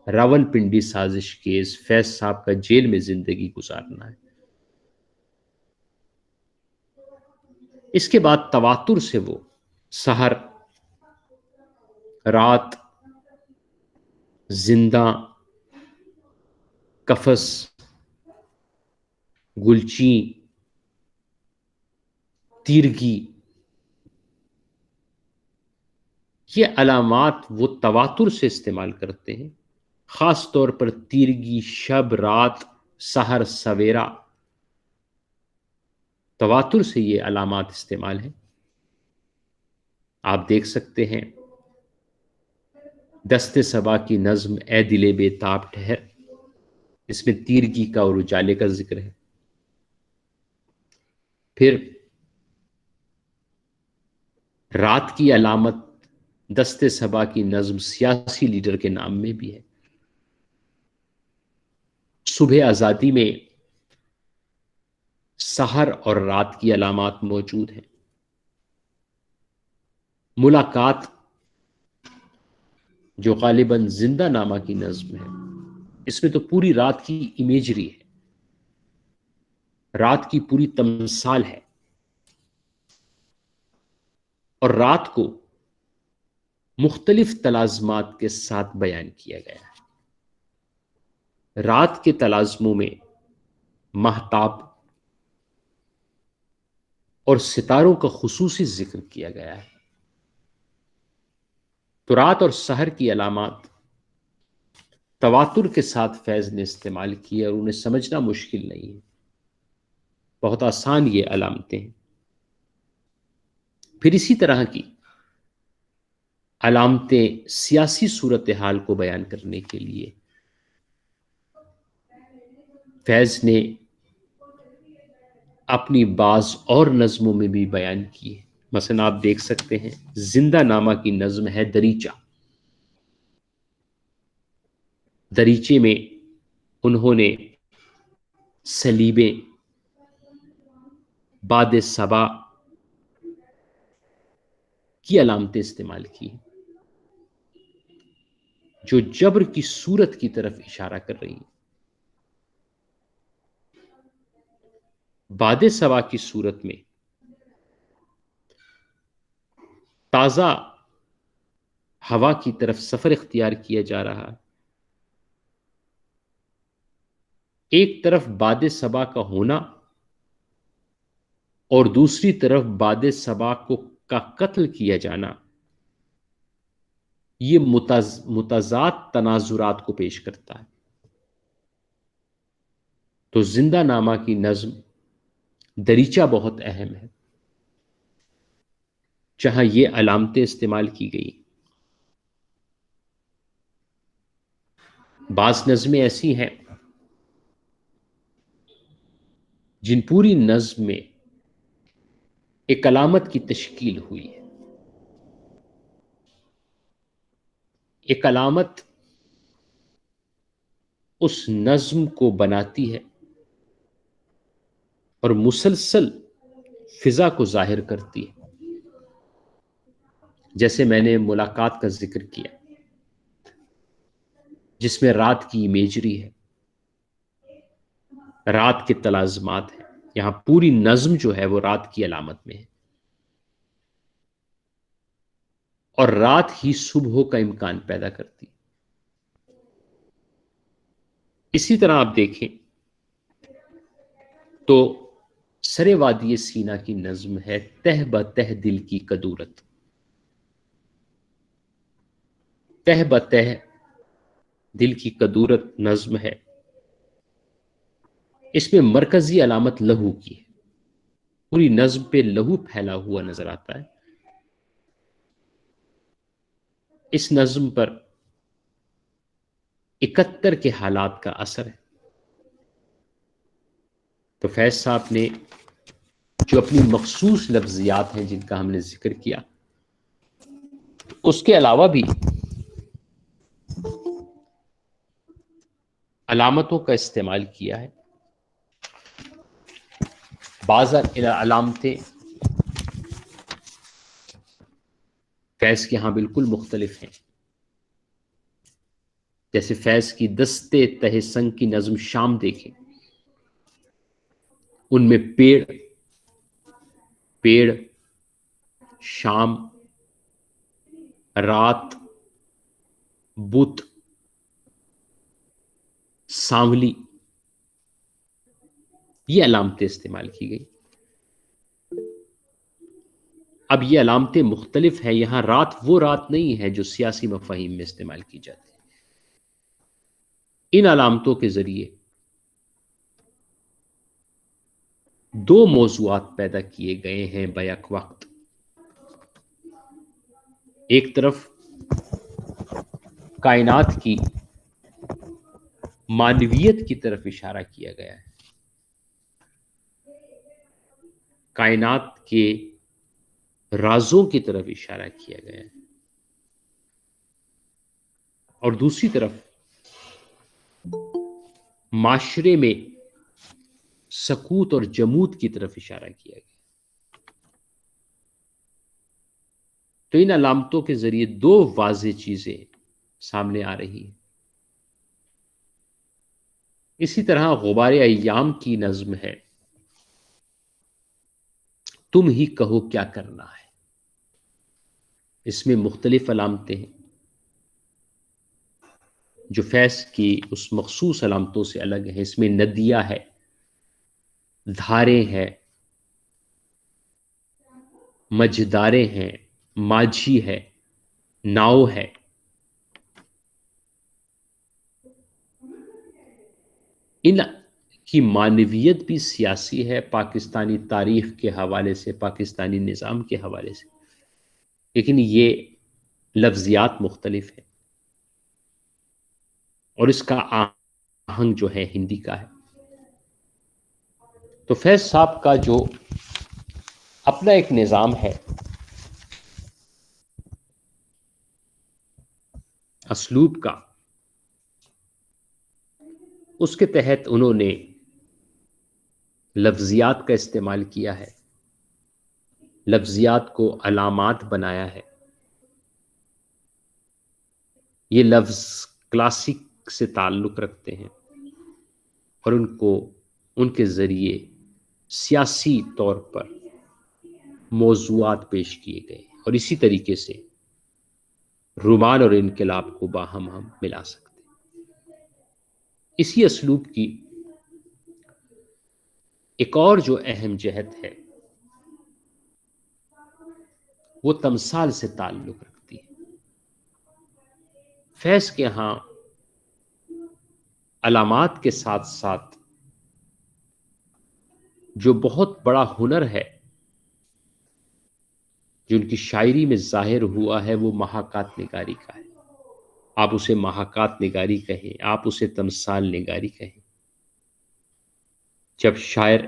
راول پنڈی سازش کیس فیض صاحب کا جیل میں زندگی گزارنا ہے. اس کے بعد تواتر سے وہ سحر، رات، زندہ، قفس، گلچین، تیرگی، یہ علامات وہ تواتر سے استعمال کرتے ہیں. خاص طور پر تیرگی، شب، رات، سحر، سویرا، تواتر سے یہ علامات استعمال ہیں. آپ دیکھ سکتے ہیں دست صبا کی نظم اے دل بے تاب ٹھہر، اس میں تیرگی کا اور اجالے کا ذکر ہے. پھر رات کی علامت دست صبا کی نظم سیاسی لیڈر کے نام میں بھی ہے. صبح آزادی میں سحر اور رات کی علامات موجود ہیں. ملاقات جو غالباً زندہ نامہ کی نظم ہے، اس میں تو پوری رات کی امیجری ہے، رات کی پوری تمثال ہے، اور رات کو مختلف تلازمات کے ساتھ بیان کیا گیا ہے. رات کے تلازموں میں مہتاب اور ستاروں کا خصوصی ذکر کیا گیا ہے. تو رات اور سحر کی علامات تواتر کے ساتھ فیض نے استعمال کی، اور انہیں سمجھنا مشکل نہیں ہے، بہت آسان یہ علامتیں ہیں. پھر اسی طرح کی علامتیں سیاسی صورتحال کو بیان کرنے کے لیے فیض نے اپنی بعض اور نظموں میں بھی بیان کی ہے. مثلا آپ دیکھ سکتے ہیں زندہ نامہ کی نظم ہے دریچہ. دریچے میں انہوں نے سلیبیں، باد صبا کی علامتیں استعمال کی جو جبر کی صورت کی طرف اشارہ کر رہی ہیں. باد صبا کی صورت میں تازہ ہوا کی طرف سفر اختیار کیا جا رہا ہے. ایک طرف باد صبا کا ہونا اور دوسری طرف باد صبا کا قتل کیا جانا، یہ متضاد تناظرات کو پیش کرتا ہے. تو زندہ نامہ کی نظم دریچہ بہت اہم ہے، جہاں یہ علامتیں استعمال کی گئی. بعض نظمیں ایسی ہیں جن پوری نظم میں ایک علامت کی تشکیل ہوئی ہے. ایک علامت اس نظم کو بناتی ہے اور مسلسل فضا کو ظاہر کرتی ہے. جیسے میں نے ملاقات کا ذکر کیا جس میں رات کی امیجری ہے، رات کے تلازمات ہیں. یہاں پوری نظم جو ہے وہ رات کی علامت میں ہے، اور رات ہی صبح کا امکان پیدا کرتی. اسی طرح آپ دیکھیں تو سرے وادی سینا کی نظم ہے تہ بتہ دل کی کدورت. تہ بتہ دل کی کدورت نظم ہے. اس میں مرکزی علامت لہو کی ہے. پوری نظم پہ لہو پھیلا ہوا نظر آتا ہے. اس نظم پر 71 کے حالات کا اثر ہے. تو فیض صاحب نے جو اپنی مخصوص لفظیات ہیں جن کا ہم نے ذکر کیا، اس کے علاوہ بھی علامتوں کا استعمال کیا ہے. بعض علامتیں فیض کے ہاں بالکل مختلف ہیں. جیسے فیض کی دستے تہ سنگ کی نظم شام دیکھیں، ان میں پیڑ، شام، رات، بت، سانولی، یہ علامتیں استعمال کی گئی. اب یہ علامتیں مختلف ہیں. یہاں رات وہ رات نہیں ہے جو سیاسی مفاہیم میں استعمال کی جاتی ہے. ان علامتوں کے ذریعے دو موضوعات پیدا کیے گئے ہیں بیک وقت. ایک طرف کائنات کی معنویت کی طرف اشارہ کیا گیا ہے، کائنات کے رازوں کی طرف اشارہ کیا گیا ہے، اور دوسری طرف معاشرے میں سکوت اور جمود کی طرف اشارہ کیا گیا. تو ان علامتوں کے ذریعے دو واضح چیزیں سامنے آ رہی ہیں. اسی طرح غبار ایام کی نظم ہے تم ہی کہو کیا کرنا ہے. اس میں مختلف علامتیں ہیں جو فیض کی اس مخصوص علامتوں سے الگ ہیں. اس میں ندیہ ہے، دھاریں ہیں، مجداریں ہیں، ماجھی ہے، ناؤ ہے. ان کی معنویت بھی سیاسی ہے، پاکستانی تاریخ کے حوالے سے، پاکستانی نظام کے حوالے سے، لیکن یہ لفظیات مختلف ہیں اور اس کا آہنگ جو ہے ہندی کا ہے. تو فیض صاحب کا جو اپنا ایک نظام ہے، اسلوب کا، اس کے تحت انہوں نے لفظیات کا استعمال کیا ہے، لفظیات کو علامات بنایا ہے. یہ لفظ کلاسک سے تعلق رکھتے ہیں اور ان کے ذریعے سیاسی طور پر موضوعات پیش کیے گئے، اور اسی طریقے سے رومان اور انقلاب کو باہم ہم ملا سکتے ہیں. اسی اسلوب کی ایک اور جو اہم جہت ہے وہ تمثال سے تعلق رکھتی ہے. فیض کے ہاں علامات کے ساتھ ساتھ جو بہت بڑا ہنر ہے جو ان کی شاعری میں ظاہر ہوا ہے وہ محاکات نگاری کا ہے. آپ اسے محاکات نگاری کہیں، آپ اسے تمثال نگاری کہیں. جب شاعر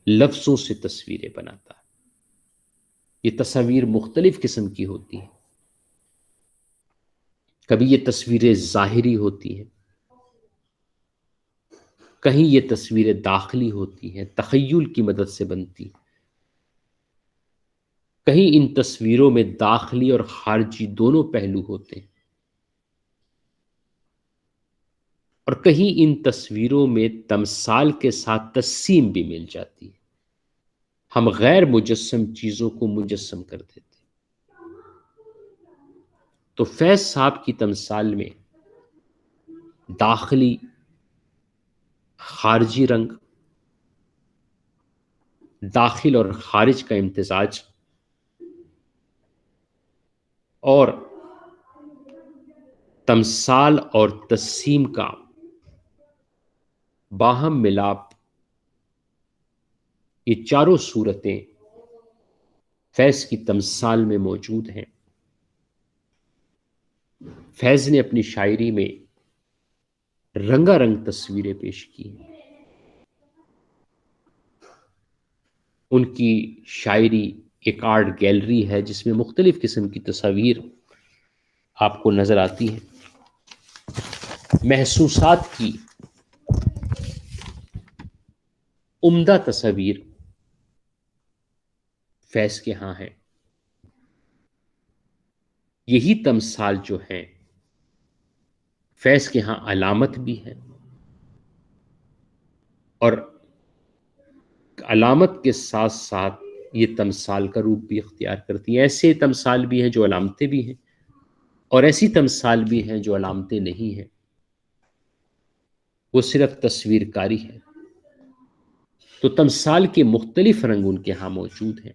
لفظوں سے تصویریں بناتا ہے۔ یہ تصاویر مختلف قسم کی ہوتی ہیں، کبھی یہ تصویریں ظاہری ہوتی ہیں، کہیں یہ تصویریں داخلی ہوتی ہیں، تخیل کی مدد سے بنتی ہیں، کہیں ان تصویروں میں داخلی اور خارجی دونوں پہلو ہوتے ہیں، اور کہیں ان تصویروں میں تمثال کے ساتھ تجسیم بھی مل جاتی ہے۔ ہم غیر مجسم چیزوں کو مجسم کر دیتے ہیں۔ تو فیض صاحب کی تمثال میں داخلی خارجی رنگ، داخل اور خارج کا امتزاج، اور تمثال اور تجسیم کا باہم ملاپ، یہ چاروں صورتیں فیض کی تمثال میں موجود ہیں۔ فیض نے اپنی شاعری میں رنگا رنگ تصویریں پیش کی ہیں۔ ان کی شاعری ایک آرٹ گیلری ہے جس میں مختلف قسم کی تصاویر آپ کو نظر آتی ہیں۔ محسوسات کی عمدہ تصاویر فیض کے ہاں ہیں۔ یہی تمثال جو ہیں فیض کے ہاں علامت بھی ہے، اور علامت کے ساتھ ساتھ یہ تمثال کا روپ بھی اختیار کرتی ہے۔ ایسے تمثال بھی ہیں جو علامتیں بھی ہیں، اور ایسی تمثال بھی ہیں جو علامتیں نہیں ہیں، وہ صرف تصویر کاری ہے۔ تو تمثال کے مختلف رنگ ان کے ہاں موجود ہیں۔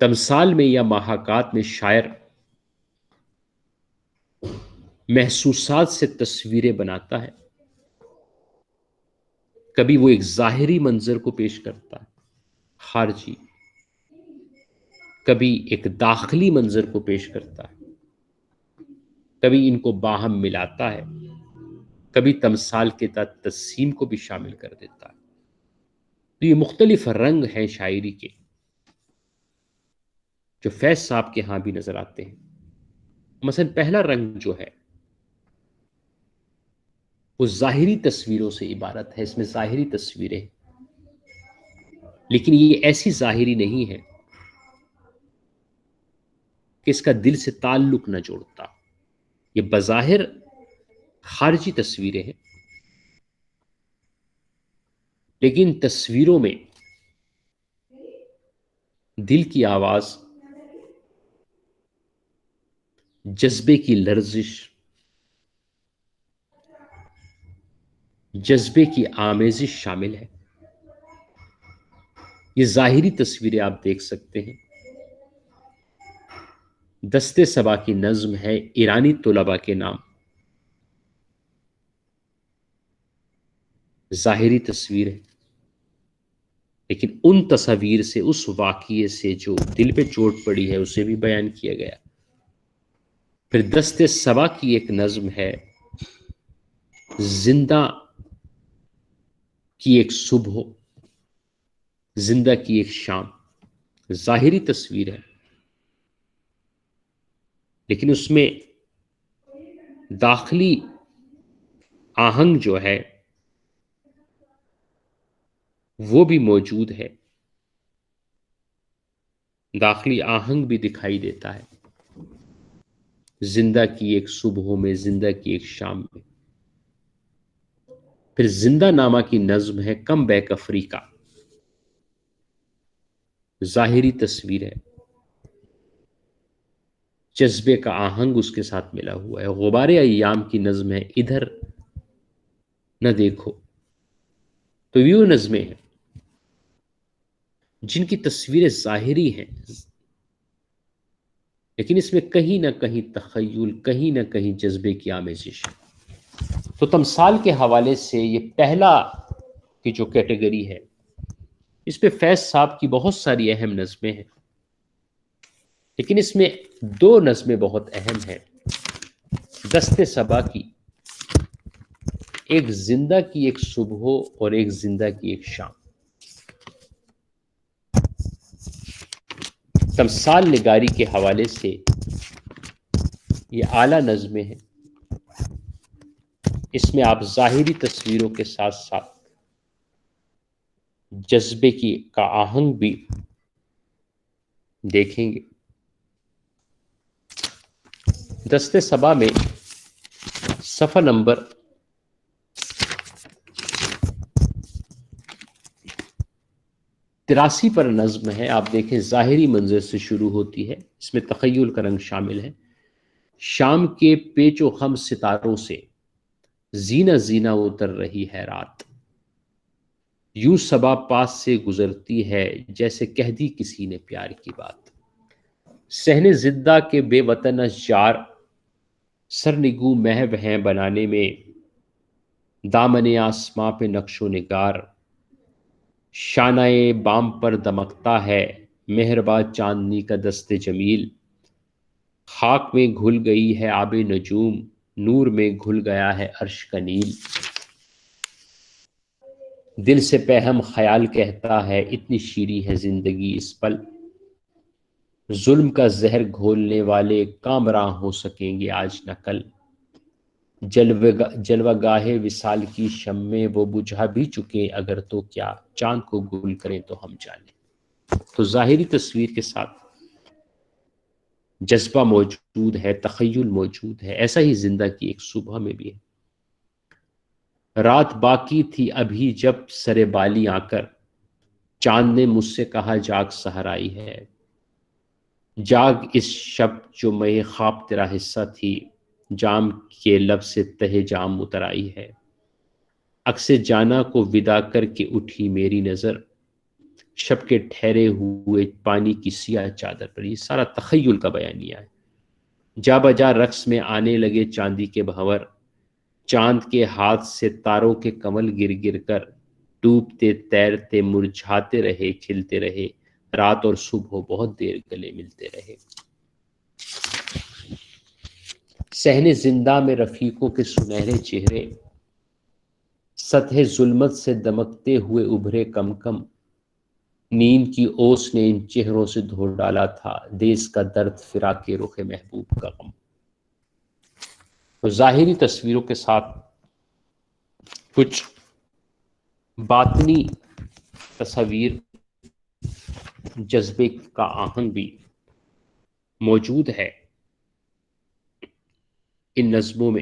تمثال میں یا محاکات میں شاعر محسوسات سے تصویریں بناتا ہے۔ کبھی وہ ایک ظاہری منظر کو پیش کرتا ہے، خارجی، کبھی ایک داخلی منظر کو پیش کرتا ہے، کبھی ان کو باہم ملاتا ہے، کبھی تمثال کے تحت تجسیم کو بھی شامل کر دیتا ہے۔ تو یہ مختلف رنگ ہیں شاعری کے جو فیض صاحب کے ہاں بھی نظر آتے ہیں۔ مثلا پہلا رنگ جو ہے وہ ظاہری تصویروں سے عبارت ہے، اس میں ظاہری تصویریں، لیکن یہ ایسی ظاہری نہیں ہے کہ اس کا دل سے تعلق نہ جوڑتا۔ یہ بظاہر خارجی تصویریں ہیں، لیکن تصویروں میں دل کی آواز، جذبے کی لرزش، جذبے کی آمیزش شامل ہے۔ یہ ظاہری تصویریں آپ دیکھ سکتے ہیں۔ دستے صبا کی نظم ہے ایرانی طلباء کے نام، ظاہری تصویر ہے، لیکن ان تصاویر سے، اس واقعے سے جو دل پہ چوٹ پڑی ہے اسے بھی بیان کیا گیا۔ پھر دستے صبا کی ایک نظم ہے زندہ کی ایک صبح، زندہ کی ایک شام، ظاہری تصویر ہے، لیکن اس میں داخلی آہنگ جو ہے وہ بھی موجود ہے، داخلی آہنگ بھی دکھائی دیتا ہے، زندہ کی ایک صبحوں میں، زندہ کی ایک شام میں۔ پھر زندہ نامہ کی نظم ہے کم بیک افریقہ، ظاہری تصویر ہے، جذبے کا آہنگ اس کے ساتھ ملا ہوا ہے۔ غبار ایام کی نظم ہے ادھر نہ دیکھو۔ تو یہ نظمیں ہیں جن کی تصویریں ظاہری ہیں، لیکن اس میں کہیں نہ کہیں تخیل، کہیں نہ کہیں جذبے کی آمیزش ہے۔ تو تمثال کے حوالے سے یہ پہلا کی جو کیٹیگری ہے، اس پہ فیض صاحب کی بہت ساری اہم نظمیں ہیں، لیکن اس میں دو نظمیں بہت اہم ہیں۔ دستے صبا کی ایک زندہ کی ایک صبح اور ایک زندہ کی ایک شام. تمثال نگاری کے حوالے سے یہ اعلیٰ نظمیں ہیں. اس میں آپ ظاہری تصویروں کے ساتھ ساتھ جذبے کا آہنگ بھی دیکھیں گے. دست صبا میں صفحہ نمبر 83 پر نظم ہے. آپ دیکھیں ظاہری منظر سے شروع ہوتی ہے. اس میں تخیل کا رنگ شامل ہے. شام کے پیچ و خم ستاروں سے زینہ زینہ اتر رہی ہے رات. یوں صبا پاس سے گزرتی ہے جیسے کہہ دی کسی نے پیار کی بات. صحن زدہ کے بے وطن اشجار سرنگوں محو ہیں بنانے میں. دامن آسماں پہ نقش و نگار شانہ بام پر دمکتا ہے مہرباں چاندنی کا دست جمیل. خاک میں گھل گئی ہے آب نجوم نور میں گھل گیا ہے عرش کا نیل. دل سے پہم خیال کہتا ہے اتنی شیریں ہے زندگی اس پل. ظلم کا زہر گھولنے والے کامراں ہو سکیں گے آج نہ کل. جلوہ گاہ وصال کی شمیں وہ بجھا بھی چکے اگر تو کیا چاند کو گل کریں تو ہم جانیں. تو ظاہری تصویر کے ساتھ جذبہ موجود ہے، تخیل موجود ہے. ایسا ہی زندہ کی ایک صبح میں بھی ہے. رات باقی تھی ابھی جب سرے بالی آ کر چاند نے مجھ سے کہا جاگ سحر آئی ہے. جاگ اس شب جو میں خواب تیرا حصہ تھی جام کے لب سے تہ جام اتر آئی ہے. عکس جانا کو ودا کر کے اٹھی میری نظر شب کے ٹھہرے ہوئے پانی کی سیاہ چادر پر. یہ سارا تخیل کا بیانیہ ہے. جا بجا رقص میں آنے لگے چاندی کے بھنور. چاند کے ہاتھ سے تاروں کے کمل گر گر کر ڈوبتے تیرتے مرجھاتے رہے کھلتے رہے. رات اور صبح بہت دیر گلے ملتے رہے. صحن زندہ میں رفیقوں کے سنہرے چہرے سطح ظلمت سے دمکتے ہوئے ابھرے کم کم. نیند کی اوس نے ان چہروں سے دھو ڈالا تھا دیس کا درد فراق کے رخ محبوب کا غم. تو ظاہری تصویروں کے ساتھ کچھ باطنی تصویر جذبے کا آہنگ بھی موجود ہے ان نظموں میں.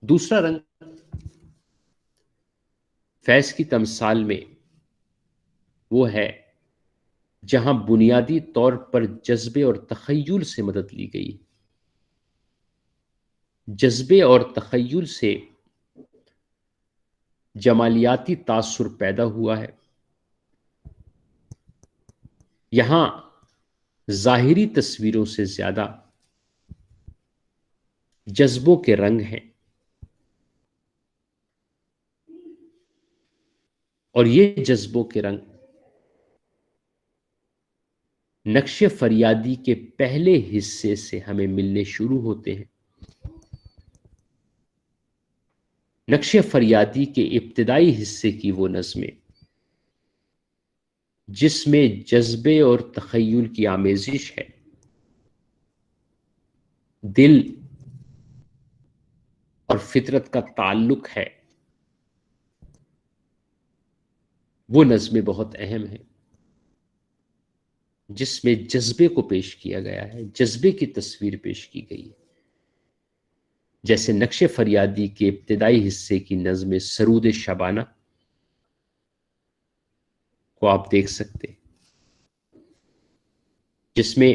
دوسرا رنگ فیض کی تمثال میں وہ ہے جہاں بنیادی طور پر جذبے اور تخیل سے مدد لی گئی. جذبے اور تخیل سے جمالیاتی تاثر پیدا ہوا ہے. یہاں ظاہری تصویروں سے زیادہ جذبوں کے رنگ ہیں اور یہ جذبوں کے رنگ نقش فریادی کے پہلے حصے سے ہمیں ملنے شروع ہوتے ہیں. نقش فریادی کے ابتدائی حصے کی وہ نظمیں جس میں جذبے اور تخیل کی آمیزش ہے، دل اور فطرت کا تعلق ہے، وہ نظمیں بہت اہم ہیں جس میں جذبے کو پیش کیا گیا ہے، جذبے کی تصویر پیش کی گئی ہے. جیسے نقش فریادی کے ابتدائی حصے کی نظم سرود شبانہ کو آپ دیکھ سکتے ہیں، جس میں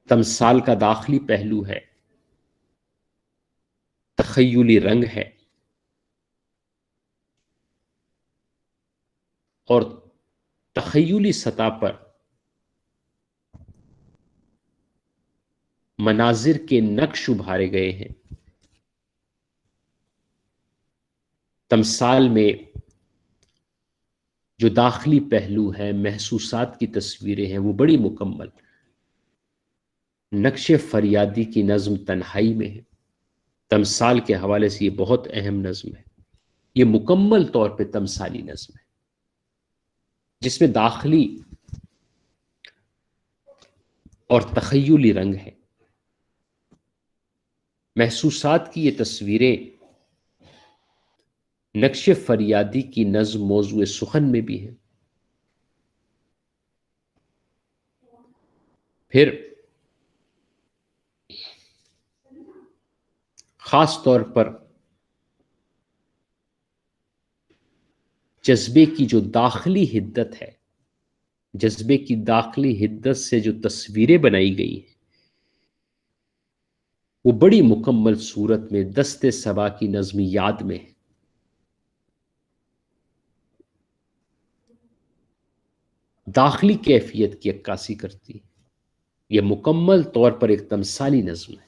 تمثال کا داخلی پہلو ہے، تخیلی رنگ ہے اور تخیلی سطح پر مناظر کے نقش ابھارے گئے ہیں. تمثال میں جو داخلی پہلو ہے، محسوسات کی تصویریں ہیں، وہ بڑی مکمل. نقش فریادی کی نظم تنہائی میں ہے. تمثال کے حوالے سے یہ بہت اہم نظم ہے، یہ مکمل طور پہ تمثالی نظم ہے جس میں داخلی اور تخیلی رنگ ہے۔ محسوسات کی یہ تصویریں نقش فریادی کی نظم موضوع سخن میں بھی ہیں۔ پھر خاص طور پر جذبے کی جو داخلی حدت ہے، جذبے کی داخلی حدت سے جو تصویریں بنائی گئی ہیں وہ بڑی مکمل صورت میں دست صبا کی نظمیات میں ہے۔ داخلی کیفیت کی عکاسی کرتی ہے۔ یہ مکمل طور پر ایک تمثالی نظم ہے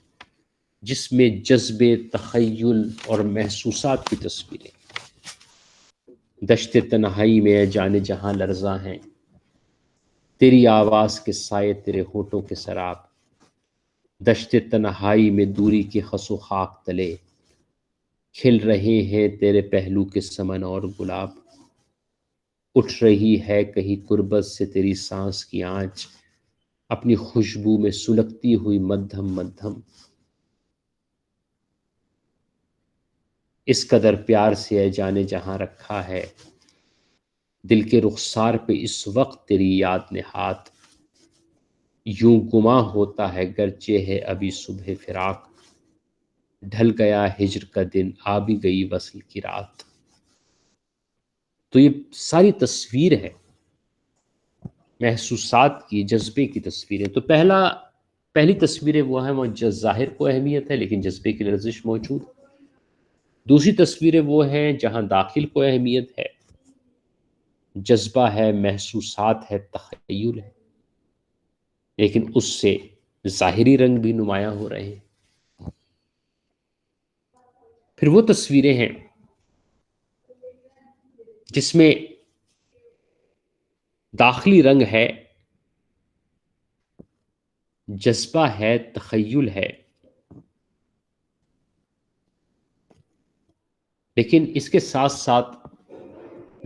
جس میں جذبے، تخیل اور محسوسات کی تصویریں۔ دشت تنہائی میں اے جان جہاں لرزاں ہیں، تیری آواز کے سائے تیرے ہونٹوں کے سراب، دشت تنہائی میں دوری کی خس و خاک تلے، کھل رہے ہیں تیرے پہلو کے سمن اور گلاب، اٹھ رہی ہے کہیں قربت سے تیری سانس کی آنچ، اپنی خوشبو میں سلگتی ہوئی مدھم مدھم، اس قدر پیار سے اے جانے جہاں رکھا ہے، دل کے رخسار پہ اس وقت تیری یاد نے ہاتھ، یوں گماں ہوتا ہے گرچہ ہے ابھی صبح فراق، ڈھل گیا ہجر کا دن آ بھی گئی وصل کی رات۔ تو یہ ساری تصویر ہے محسوسات کی، جذبے کی تصویریں۔ تو پہلی تصویریں وہ ہیں وہ ظاہر کو اہمیت ہے لیکن جذبے کی لرزش موجود۔ دوسری تصویریں وہ ہیں جہاں داخل کو اہمیت ہے، جذبہ ہے، محسوسات ہے، تخیل ہے، لیکن اس سے ظاہری رنگ بھی نمایاں ہو رہے ہیں۔ پھر وہ تصویریں ہیں جس میں داخلی رنگ ہے، جذبہ ہے، تخیل ہے، لیکن اس کے ساتھ ساتھ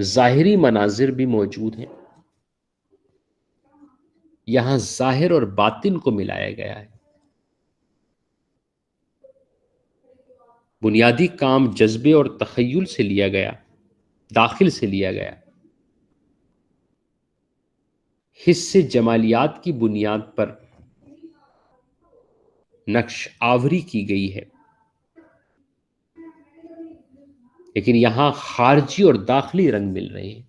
ظاہری مناظر بھی موجود ہیں۔ یہاں ظاہر اور باطن کو ملایا گیا ہے۔ بنیادی کام جذبے اور تخیل سے لیا گیا، داخل سے لیا گیا، حصے جمالیات کی بنیاد پر نقش آوری کی گئی ہے، لیکن یہاں خارجی اور داخلی رنگ مل رہے ہیں۔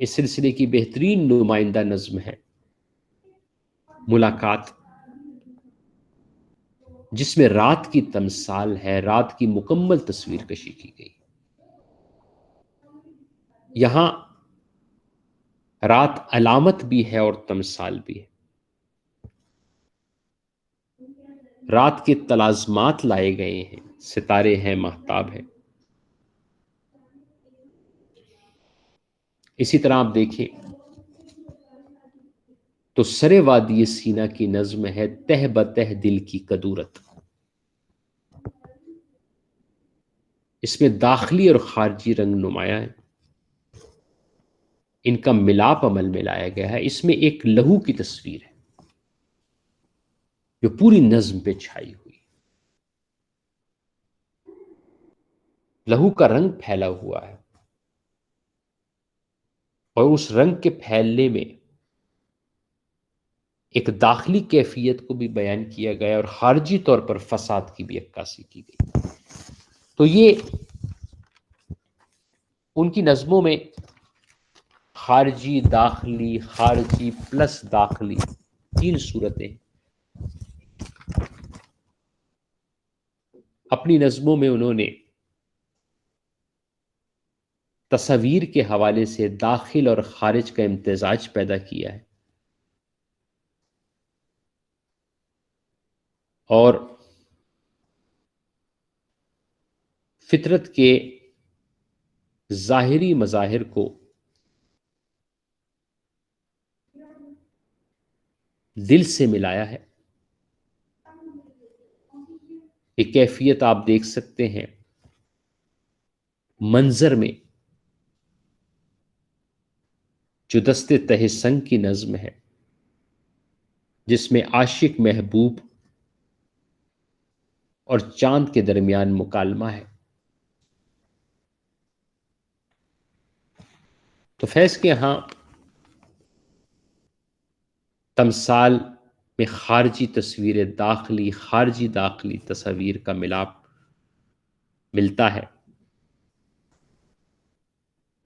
اس سلسلے کی بہترین نمائندہ نظم ہے ملاقات، جس میں رات کی تمثال ہے، رات کی مکمل تصویر کشی کی گئی۔ یہاں رات علامت بھی ہے اور تمثال بھی ہے۔ رات کے تلازمات لائے گئے ہیں، ستارے ہیں، ماہتاب ہے۔ اسی طرح آپ دیکھیں تو سرے وادی سینا کی نظم ہے تہ بتہ دل کی کدورت۔ اس میں داخلی اور خارجی رنگ نمایاں ہیں، ان کا ملاپ عمل میں لایا گیا ہے۔ اس میں ایک لہو کی تصویر ہے جو پوری نظم پہ چھائی ہوئی، لہو کا رنگ پھیلا ہوا ہے، اور اس رنگ کے پھیلنے میں ایک داخلی کیفیت کو بھی بیان کیا گیا اور خارجی طور پر فساد کی بھی عکاسی کی گئی۔ تو یہ ان کی نظموں میں خارجی، داخلی، خارجی پلس داخلی، تین صورتیں اپنی نظموں میں انہوں نے تصویر کے حوالے سے داخل اور خارج کا امتزاج پیدا کیا ہے، اور فطرت کے ظاہری مظاہر کو دل سے ملایا ہے، ایک کیفیت آپ دیکھ سکتے ہیں منظر میں، جو دست تہ سنگ کی نظم ہے، جس میں عاشق محبوب اور چاند کے درمیان مکالمہ ہے۔ تو فیض کے ہاں تمثال میں خارجی تصویر داخلی، خارجی داخلی تصاویر کا ملاپ ملتا ہے۔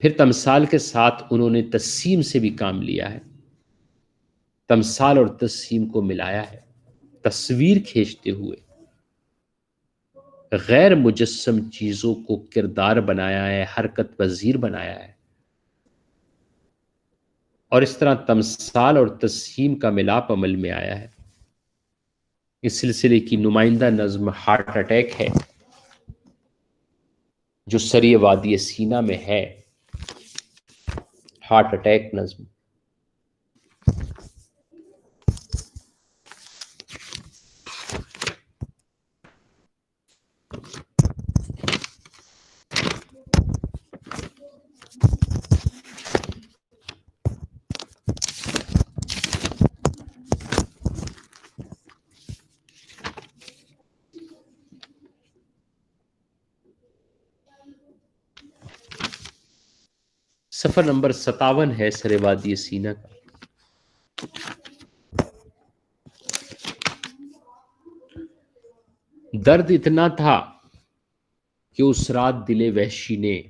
پھر تمثال کے ساتھ انہوں نے تجسیم سے بھی کام لیا ہے، تمثال اور تجسیم کو ملایا ہے، تصویر کھینچتے ہوئے غیر مجسم چیزوں کو کردار بنایا ہے، حرکت پذیر بنایا ہے، اور اس طرح تمثال اور تجسیم کا ملاپ عمل میں آیا ہے۔ اس سلسلے کی نمائندہ نظم ہارٹ اٹیک ہے، جو سری وادی سینا میں ہے، ہارٹ اٹیک نظم۔ صفحہ نمبر 57 ہے سرے وادی سینا کا۔ درد اتنا تھا کہ اس رات دل وحشی نے،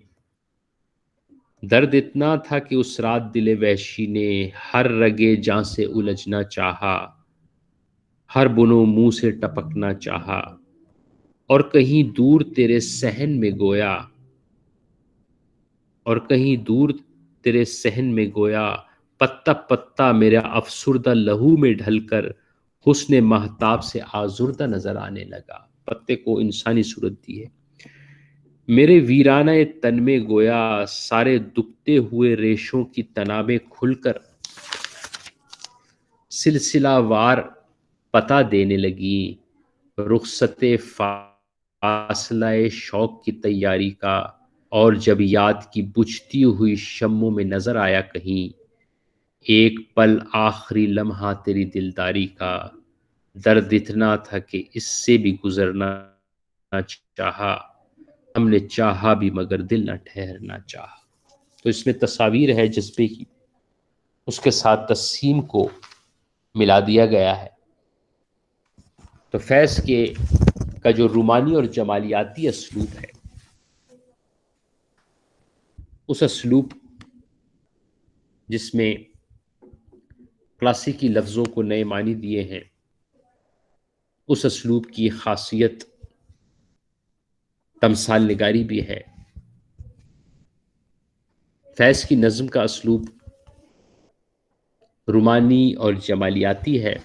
درد اتنا تھا کہ اس رات دل وحشی نے ہر رگے جاں سے الجھنا چاہا، ہر بنو منہ سے ٹپکنا چاہا، اور کہیں دور تیرے صحن میں گویا، اور کہیں دور تیرے صحن میں گویا، پتا پتا میرا افسردہ لہو میں ڈھل کر حسن مہتاب سے آزردہ نظر آنے لگا۔ پتے کو انسانی صورت دی ہے۔ میرے ویرانہ تن میں گویا سارے دکھتے ہوئے ریشوں کی تنابیں کھل کر سلسلہ وار پتہ دینے لگی، رخصت فاصلہ شوق کی تیاری کا، اور جب یاد کی بجھتی ہوئی شموں میں نظر آیا کہیں ایک پل آخری لمحہ تیری دلداری کا، درد اتنا تھا کہ اس سے بھی گزرنا چاہا، ہم نے چاہا بھی مگر دل نہ ٹھہرنا چاہا۔ تو اس میں تصاویر ہے جذبے کی، اس کے ساتھ تجسیم کو ملا دیا گیا ہے۔ تو فیض کا جو رومانی اور جمالیاتی اسلوب ہے، اس اسلوب جس میں کلاسیکی لفظوں کو نئے معنی دیے ہیں، اس اسلوب کی خاصیت تمثال نگاری بھی ہے۔ فیض کی نظم کا اسلوب رومانی اور جمالیاتی ہے،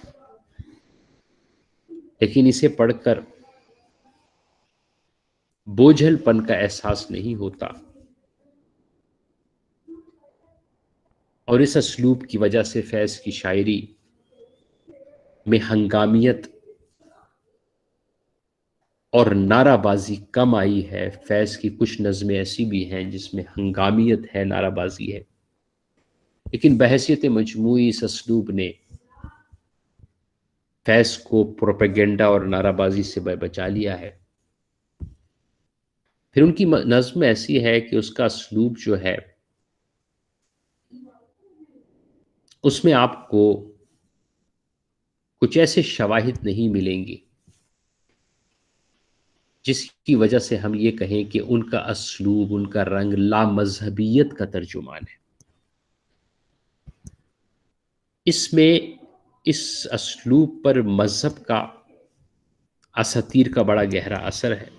لیکن اسے پڑھ کر بوجھل پن کا احساس نہیں ہوتا، اور اس اسلوب کی وجہ سے فیض کی شاعری میں ہنگامیت اور نعرہ بازی کم آئی ہے۔ فیض کی کچھ نظمیں ایسی بھی ہیں جس میں ہنگامیت ہے، نعرہ بازی ہے، لیکن بحیثیت مجموعی اس اسلوب نے فیض کو پروپیگنڈا اور نعرہ بازی سے بچا لیا ہے۔ پھر ان کی نظم ایسی ہے کہ اس کا اسلوب جو ہے اس میں آپ کو کچھ ایسے شواہد نہیں ملیں گے جس کی وجہ سے ہم یہ کہیں کہ ان کا اسلوب، ان کا رنگ لامذہبیت کا ترجمان ہے۔ اس میں اس اسلوب پر مذہب کا، اساطیر کا بڑا گہرا اثر ہے۔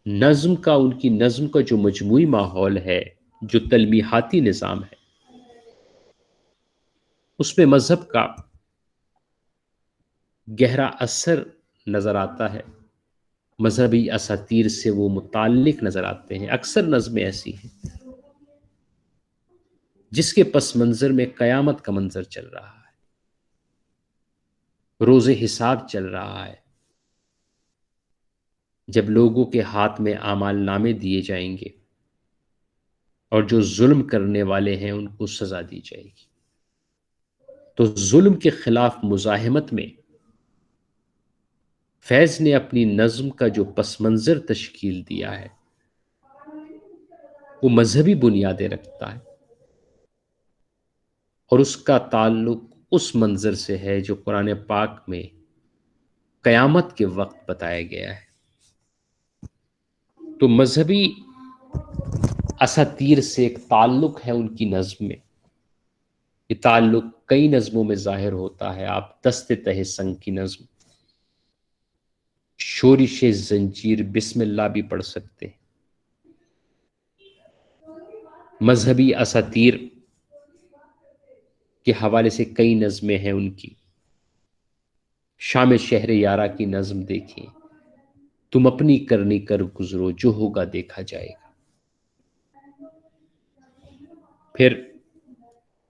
نظم کا، ان کی نظم کا جو مجموعی ماحول ہے، جو تلمیحاتی نظام ہے، اس میں مذہب کا گہرا اثر نظر آتا ہے، مذہبی اساطیر سے وہ متعلق نظر آتے ہیں۔ اکثر نظمیں ایسی ہیں جس کے پس منظر میں قیامت کا منظر چل رہا ہے، روز حساب چل رہا ہے، جب لوگوں کے ہاتھ میں اعمال نامے دیے جائیں گے اور جو ظلم کرنے والے ہیں ان کو سزا دی جائے گی۔ تو ظلم کے خلاف مزاحمت میں فیض نے اپنی نظم کا جو پس منظر تشکیل دیا ہے وہ مذہبی بنیادیں رکھتا ہے، اور اس کا تعلق اس منظر سے ہے جو قرآن پاک میں قیامت کے وقت بتایا گیا ہے۔ تو مذہبی اساطیر سے ایک تعلق ہے ان کی نظم میں۔ یہ تعلق کئی نظموں میں ظاہر ہوتا ہے۔ آپ دست تہ سنگ کی نظم، شورش زنجیر، بسم اللہ بھی پڑھ سکتے ہیں۔ مذہبی اساطیر کے حوالے سے کئی نظمیں ہیں ان کی۔ شام شہر یارا کی نظم دیکھیں، تم اپنی کرنی کر گزرو، جو ہوگا دیکھا جائے گا۔ پھر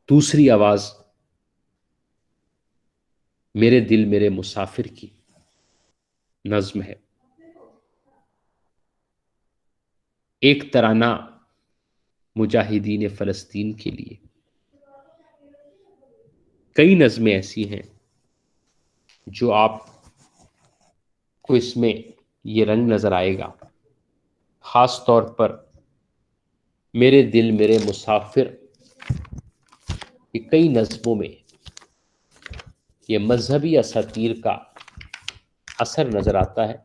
دوسری آواز میرے دل میرے مسافر کی نظم ہے، ایک ترانہ مجاہدین فلسطین کے لیے۔ کئی نظمیں ایسی ہیں جو آپ کو اس میں یہ رنگ نظر آئے گا، خاص طور پر میرے دل میرے مسافر، یہ کئی نظموں میں یہ مذہبی اساطیر کا اثر نظر آتا ہے۔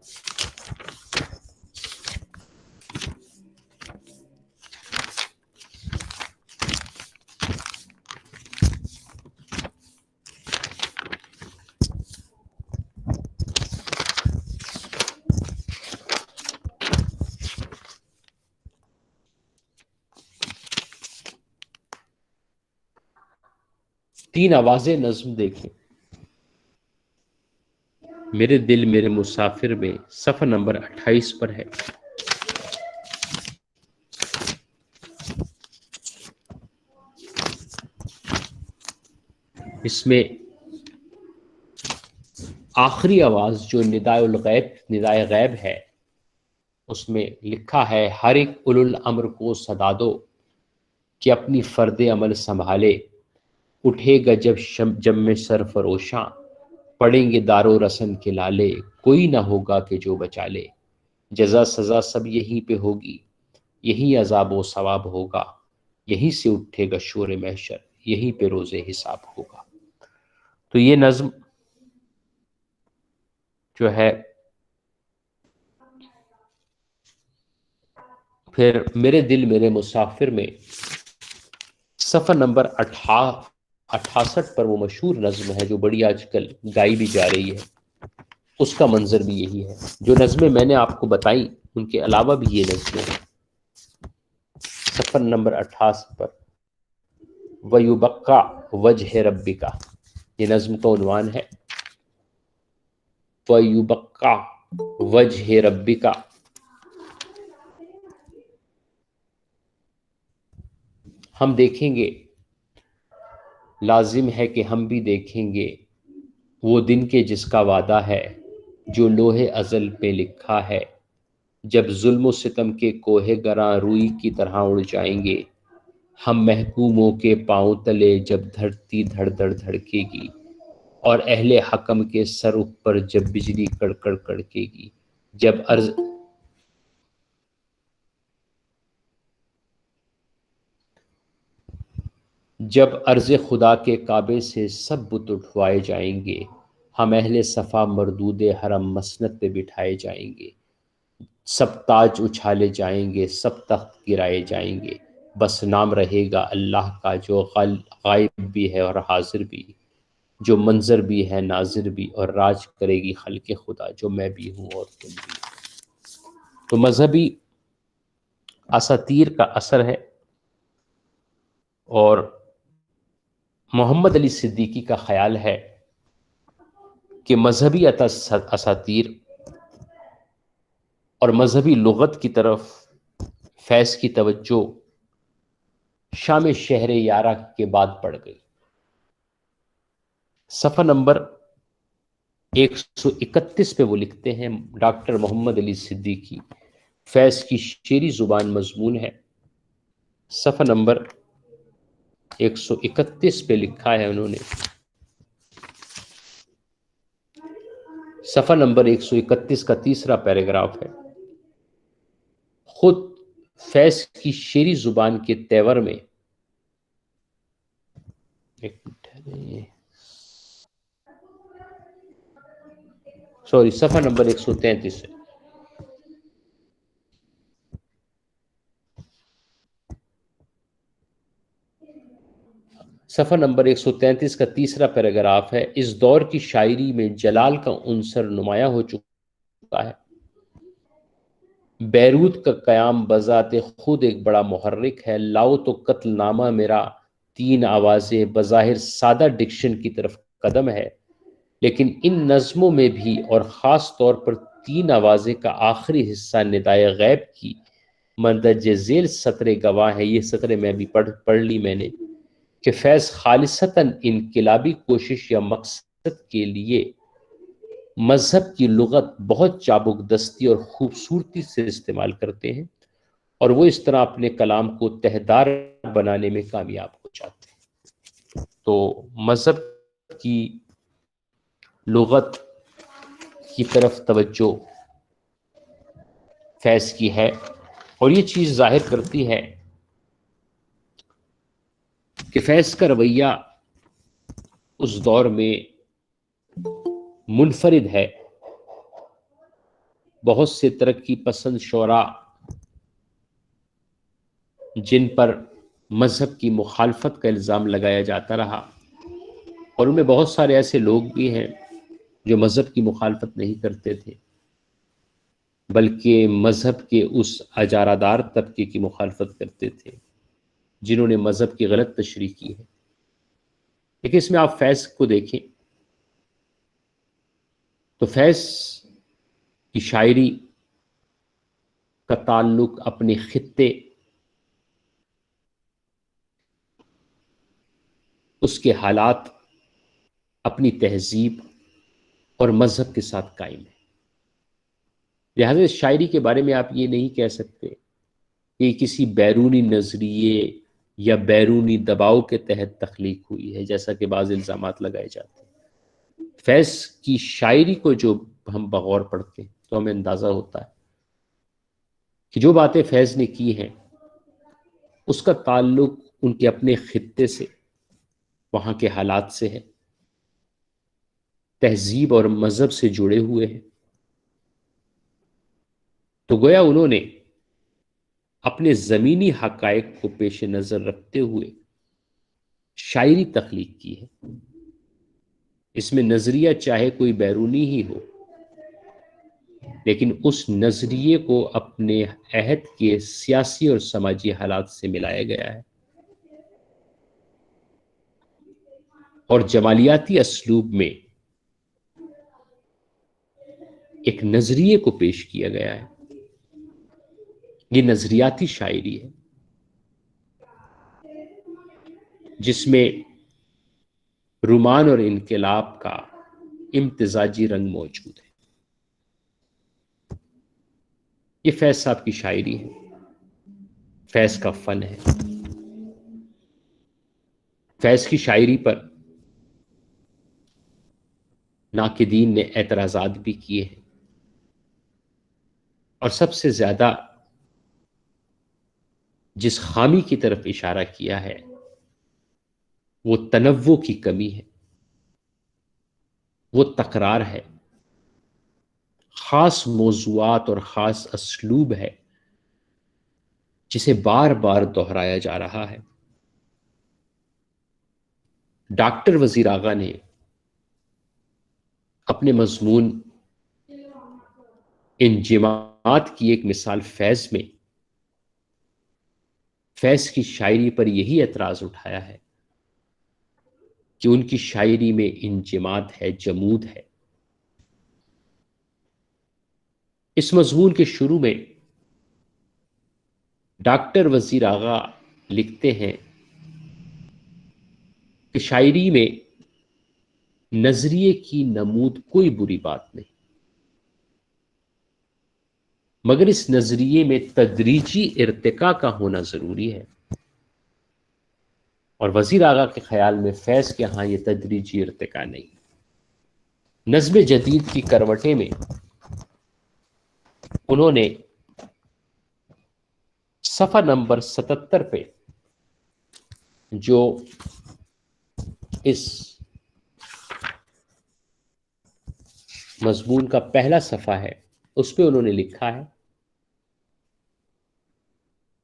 تین آوازیں نظم دیکھیں، میرے دل میرے مسافر میں صفحہ نمبر 28 پر ہے۔ اس میں آخری آواز جو ندائے غیب ہے، اس میں لکھا ہے ہر ایک اولو الامر کو صدا دو کہ اپنی فرد عمل سنبھالے، اٹھے گا جب میں سر فروشاں، پڑیں گے دار و رسن کے لالے، کوئی نہ ہوگا کہ جو بچا لے، جزا سزا سب یہیں پہ ہوگی، یہی عذاب و ثواب ہوگا، یہیں سے اٹھے گا شور محشر، یہیں پہ روز حساب ہوگا۔ تو یہ نظم جو ہے، پھر میرے دل میرے مسافر میں صفحہ نمبر 68 پر وہ مشہور نظم ہے جو بڑی آج کل گائی بھی جا رہی ہے، اس کا منظر بھی یہی ہے۔ جو نظمیں میں نے آپ کو بتائیں ان کے علاوہ بھی یہ نظمیں ہیں۔ صفحہ نمبر 68 پر وَيُبَقَّى وَجْهِ رَبِّكَ، یہ نظم کا عنوان ہے، وَيُبَقَّى وَجْهِ رَبِّكَ۔ ہم دیکھیں گے، لازم ہے کہ ہم بھی دیکھیں گے وہ دن کے جس کا وعدہ ہے، جو لوح ازل پہ لکھا ہے، جب ظلم و ستم کے کوہ گراں روئی کی طرح اڑ جائیں گے ہم محکوموں کے پاؤں تلے، جب دھرتی دھڑ دھڑ دھڑکے گی اور اہل حکم کے سر اوپر جب بجلی کڑکڑ کڑکے گی، جب عرض خدا کے کعبے سے سب بت اٹھوائے جائیں گے، ہم اہل صفا مردود حرم مسند پہ بٹھائے جائیں گے، سب تاج اچھالے جائیں گے، سب تخت گرائے جائیں گے، بس نام رہے گا اللہ کا جو غائب بھی ہے اور حاضر بھی، جو منظر بھی ہے ناظر بھی، اور راج کرے گی خلق خدا، جو میں بھی ہوں اور تم بھی۔ تو مذہبی اساطیر کا اثر ہے، اور محمد علی صدیقی کا خیال ہے کہ مذہبی اساطیر اور مذہبی لغت کی طرف فیض کی توجہ شام شہر یارا کے بعد پڑ گئی۔ صفحہ نمبر 131 پہ وہ لکھتے ہیں، ڈاکٹر محمد علی صدیقی، فیض کی شعری زبان مضمون ہے، صفحہ نمبر 131 پہ لکھا ہے انہوں نے، صفحہ نمبر 131 کا تیسرا پیراگراف ہے، خود فیض کی شعری زبان کے تیور میں، ایک منٹ ہے، سوری، صفحہ نمبر 133 ہے، صفحہ نمبر 133 کا تیسرا پیراگراف ہے، اس دور کی شاعری میں جلال کا عنصر نمایاں ہو چکا ہے، بیروت کا قیام بذات خود ایک بڑا محرک ہے، لاؤ تو قتل نامہ میرا 3 آوازیں بظاہر سادہ ڈکشن کی طرف قدم ہے، لیکن ان نظموں میں بھی اور خاص طور پر 3 آوازیں کا آخری حصہ ندائے غیب کی مندرجہ ذیل سطر گواہ ہے، یہ سطر میں بھی پڑھ لی میں نے، کہ فیض خالصتاً انقلابی کوشش یا مقصد کے لیے مذہب کی لغت بہت چابک دستی اور خوبصورتی سے استعمال کرتے ہیں، اور وہ اس طرح اپنے کلام کو تہدار بنانے میں کامیاب ہو جاتے ہیں۔ تو مذہب کی لغت کی طرف توجہ فیض کی ہے، اور یہ چیز ظاہر کرتی ہے کہ فیض کا رویہ اس دور میں منفرد ہے، بہت سے ترقی پسند شعراء جن پر مذہب کی مخالفت کا الزام لگایا جاتا رہا، اور ان میں بہت سارے ایسے لوگ بھی ہیں جو مذہب کی مخالفت نہیں کرتے تھے بلکہ مذہب کے اس اجارہ دار طبقے کی مخالفت کرتے تھے جنہوں نے مذہب کی غلط تشریح کی ہے۔ لیکن اس میں آپ فیض کو دیکھیں تو فیض کی شاعری کا تعلق اپنے خطے، اس کے حالات، اپنی تہذیب اور مذہب کے ساتھ قائم ہے، لہذا اس شاعری کے بارے میں آپ یہ نہیں کہہ سکتے کہ یہ کسی بیرونی نظریے یا بیرونی دباؤ کے تحت تخلیق ہوئی ہے، جیسا کہ بعض الزامات لگائے جاتے ہیں۔ فیض کی شاعری کو جو ہم بغور پڑھتے ہیں تو ہمیں اندازہ ہوتا ہے کہ جو باتیں فیض نے کی ہیں اس کا تعلق ان کے اپنے خطے سے، وہاں کے حالات سے ہے، تہذیب اور مذہب سے جڑے ہوئے ہیں۔ تو گویا انہوں نے اپنے زمینی حقائق کو پیش نظر رکھتے ہوئے شاعری تخلیق کی ہے، اس میں نظریہ چاہے کوئی بیرونی ہی ہو، لیکن اس نظریے کو اپنے عہد کے سیاسی اور سماجی حالات سے ملایا گیا ہے، اور جمالیاتی اسلوب میں ایک نظریے کو پیش کیا گیا ہے۔ یہ نظریاتی شاعری ہے جس میں رومان اور انقلاب کا امتزاجی رنگ موجود ہے۔ یہ فیض صاحب کی شاعری ہے، فیض کا فن ہے۔ فیض کی شاعری پر ناقدین نے اعتراضات بھی کیے ہیں، اور سب سے زیادہ جس خامی کی طرف اشارہ کیا ہے وہ تنوع کی کمی ہے، وہ تکرار ہے، خاص موضوعات اور خاص اسلوب ہے جسے بار بار دہرایا جا رہا ہے۔ ڈاکٹر وزیر آغا نے اپنے مضمون انجماعت کی ایک مثال فیض میں فیض کی شاعری پر یہی اعتراض اٹھایا ہے کہ ان کی شاعری میں انجماعت ہے، جمود ہے۔ اس مضمون کے شروع میں ڈاکٹر وزیر آغا لکھتے ہیں کہ شاعری میں نظریے کی نمود کوئی بری بات نہیں، مگر اس نظریے میں تدریجی ارتقاء کا ہونا ضروری ہے، اور وزیر اعلیٰ کے خیال میں فیض کے ہاں یہ تدریجی ارتقاء نہیں۔ نظم جدید کی کروٹیں میں انہوں نے صفحہ نمبر 77 پہ جو اس مضمون کا پہلا صفحہ ہے اس پہ انہوں نے لکھا ہے،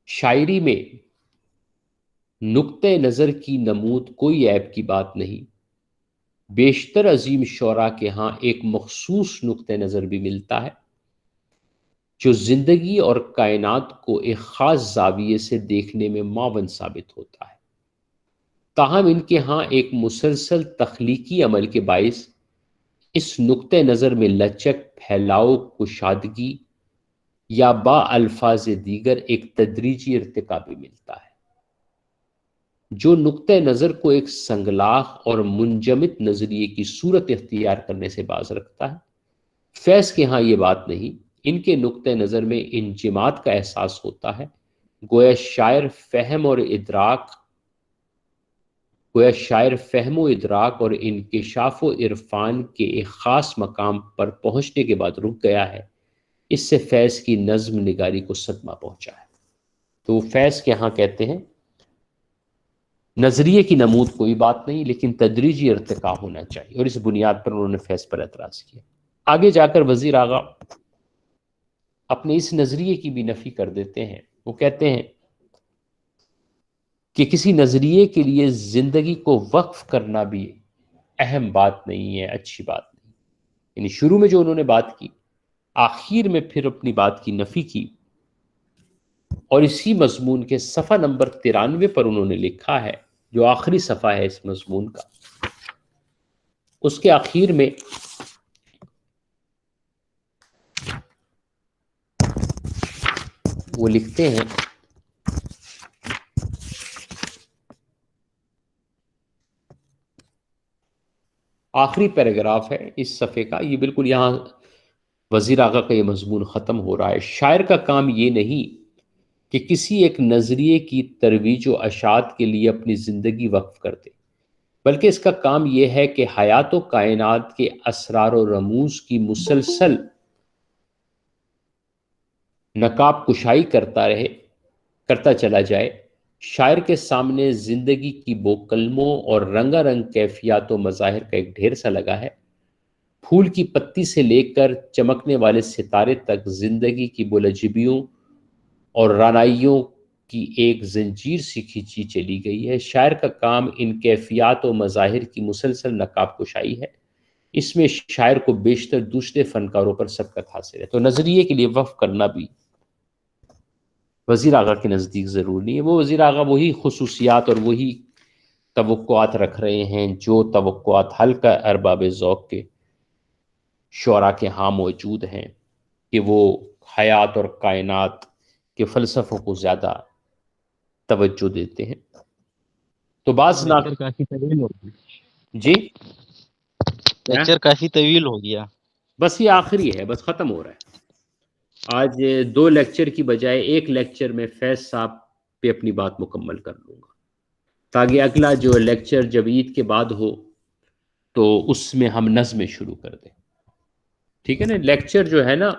شاعری میں نقطۂ نظر کی نمود کوئی عیب کی بات نہیں، بیشتر عظیم شعراء کے ہاں ایک مخصوص نقطۂ نظر بھی ملتا ہے جو زندگی اور کائنات کو ایک خاص زاویے سے دیکھنے میں معاون ثابت ہوتا ہے، تاہم ان کے ہاں ایک مسلسل تخلیقی عمل کے باعث اس نقطۂ نظر میں لچک، پھیلاؤ، کشادگی یا با الفاظ دیگر ایک تدریجی ارتقاء بھی ملتا ہے جو نقطۂ نظر کو ایک سنگلاخ اور منجمد نظریے کی صورت اختیار کرنے سے باز رکھتا ہے۔ فیض کے ہاں یہ بات نہیں، ان کے نقطۂ نظر میں انجماد کا احساس ہوتا ہے، گویا شاعر فہم و ادراک اور انکشاف و عرفان کے ایک خاص مقام پر پہنچنے کے بعد رک گیا ہے، اس سے فیض کی نظم نگاری کو صدمہ پہنچا ہے۔ تو فیض کے ہاں کہتے ہیں نظریے کی نمود کوئی بات نہیں لیکن تدریجی ارتقاء ہونا چاہیے، اور اس بنیاد پر انہوں نے فیض پر اعتراض کیا۔ آگے جا کر وزیر اعلیٰ اپنے اس نظریے کی بھی نفی کر دیتے ہیں، وہ کہتے ہیں کہ کسی نظریے کے لیے زندگی کو وقف کرنا بھی اہم بات نہیں ہے، اچھی بات نہیں، یعنی شروع میں جو انہوں نے بات کی، آخر میں پھر اپنی بات کی نفی کی، اور اسی مضمون کے صفحہ نمبر 93 پر انہوں نے لکھا ہے، جو آخری صفحہ ہے اس مضمون کا، اس کے آخر میں وہ لکھتے ہیں، آخری پیراگراف ہے اس صفحے کا، یہ بالکل یہاں وزیر اعلیٰ کا یہ مضمون ختم ہو رہا ہے۔ شاعر کا کام یہ نہیں کہ کسی ایک نظریے کی ترویج و اشاعت کے لیے اپنی زندگی وقف کر دے، بلکہ اس کا کام یہ ہے کہ حیات و کائنات کے اسرار و رموز کی مسلسل نقاب کشائی کرتا چلا جائے۔ شاعر کے سامنے زندگی کی بوکلموں اور رنگا رنگ کیفیات و مظاہر کا ایک ڈھیر سا لگا ہے، پھول کی پتی سے لے کر چمکنے والے ستارے تک زندگی کی بولجبیوں اور رانائیوں کی ایک زنجیر سی کھینچی چلی گئی ہے۔ شاعر کا کام ان کیفیات و مظاہر کی مسلسل نقاب کشائی ہے، اس میں شاعر کو بیشتر دوسرے فنکاروں پر سبقت حاصل ہے۔ تو نظریے کے لیے وقف کرنا بھی وزیر اعلیٰ کے نزدیک ضروری نہیں ہے، وہ وزیر اعلیٰ وہی خصوصیات اور وہی توقعات رکھ رہے ہیں جو توقعات حلقہ ارباب ذوق کے شعراء کے ہاں موجود ہیں، کہ وہ حیات اور کائنات کے فلسفوں کو زیادہ توجہ دیتے ہیں۔ تو بعض لیکچر کافی طویل ہو گیا، جی لیکچر کافی طویل ہو گیا۔ بس یہ آخری ہے، بس ختم ہو رہا ہے۔ آج 2 لیکچر کی بجائے 1 لیکچر میں فیض صاحب پہ اپنی بات مکمل کر لوں گا، تاکہ اگلا جو لیکچر جب عید کے بعد ہو تو اس میں ہم نظمیں شروع کر دیں، ٹھیک ہے نا؟ لیکچر جو ہے نا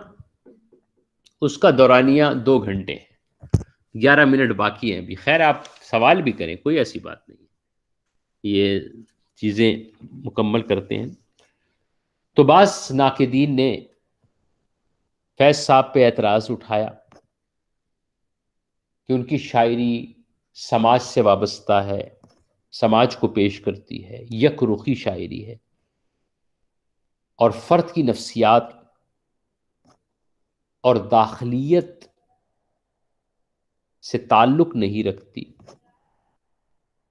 اس کا دورانیہ 2 گھنٹے ہے، 11 منٹ باقی ہیں ابھی۔ خیر آپ سوال بھی کریں، کوئی ایسی بات نہیں، یہ چیزیں مکمل کرتے ہیں۔ تو بعض ناقدین نے فیض صاحب پہ اعتراض اٹھایا کہ ان کی شاعری سماج سے وابستہ ہے، سماج کو پیش کرتی ہے، یک رخی شاعری ہے، اور فرد کی نفسیات اور داخلیت سے تعلق نہیں رکھتی۔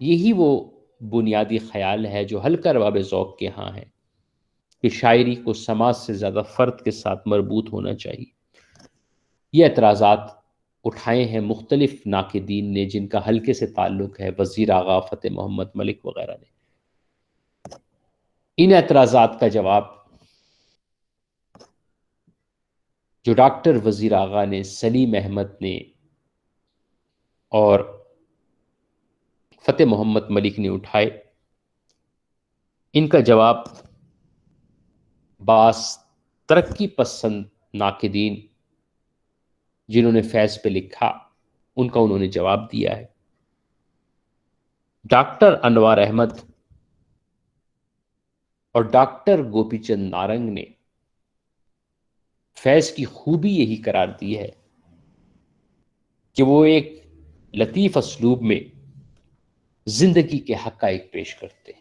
یہی وہ بنیادی خیال ہے جو حلقہ ارباب ذوق کے ہاں ہے، کہ شاعری کو سماج سے زیادہ فرد کے ساتھ مربوط ہونا چاہیے۔ یہ اعتراضات اٹھائے ہیں مختلف ناقدین نے، جن کا حلقے سے تعلق ہے، وزیر اعلیٰ فتح محمد ملک وغیرہ نے۔ ان اعتراضات کا جواب جو ڈاکٹر وزیر آغا نے، سلیم احمد نے اور فتح محمد ملک نے اٹھائے، ان کا جواب بعض ترقی پسند ناقدین جنہوں نے فیض پہ لکھا ان کا انہوں نے جواب دیا ہے۔ ڈاکٹر انوار احمد اور ڈاکٹر گوپی چند نارنگ نے فیض کی خوبی یہی قرار دی ہے کہ وہ ایک لطیف اسلوب میں زندگی کے حقائق پیش کرتے ہیں،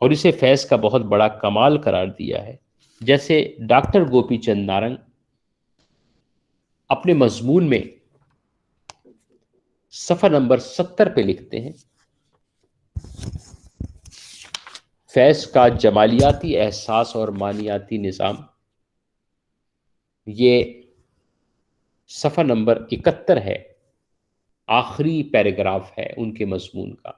اور اسے فیض کا بہت بڑا کمال قرار دیا ہے۔ جیسے ڈاکٹر گوپی چند نارنگ اپنے مضمون میں صفحہ نمبر 70 پہ لکھتے ہیں، فیض کا جمالیاتی احساس اور معنیاتی نظام، یہ صفحہ نمبر 71 ہے، آخری پیراگراف ہے ان کے مضمون کا۔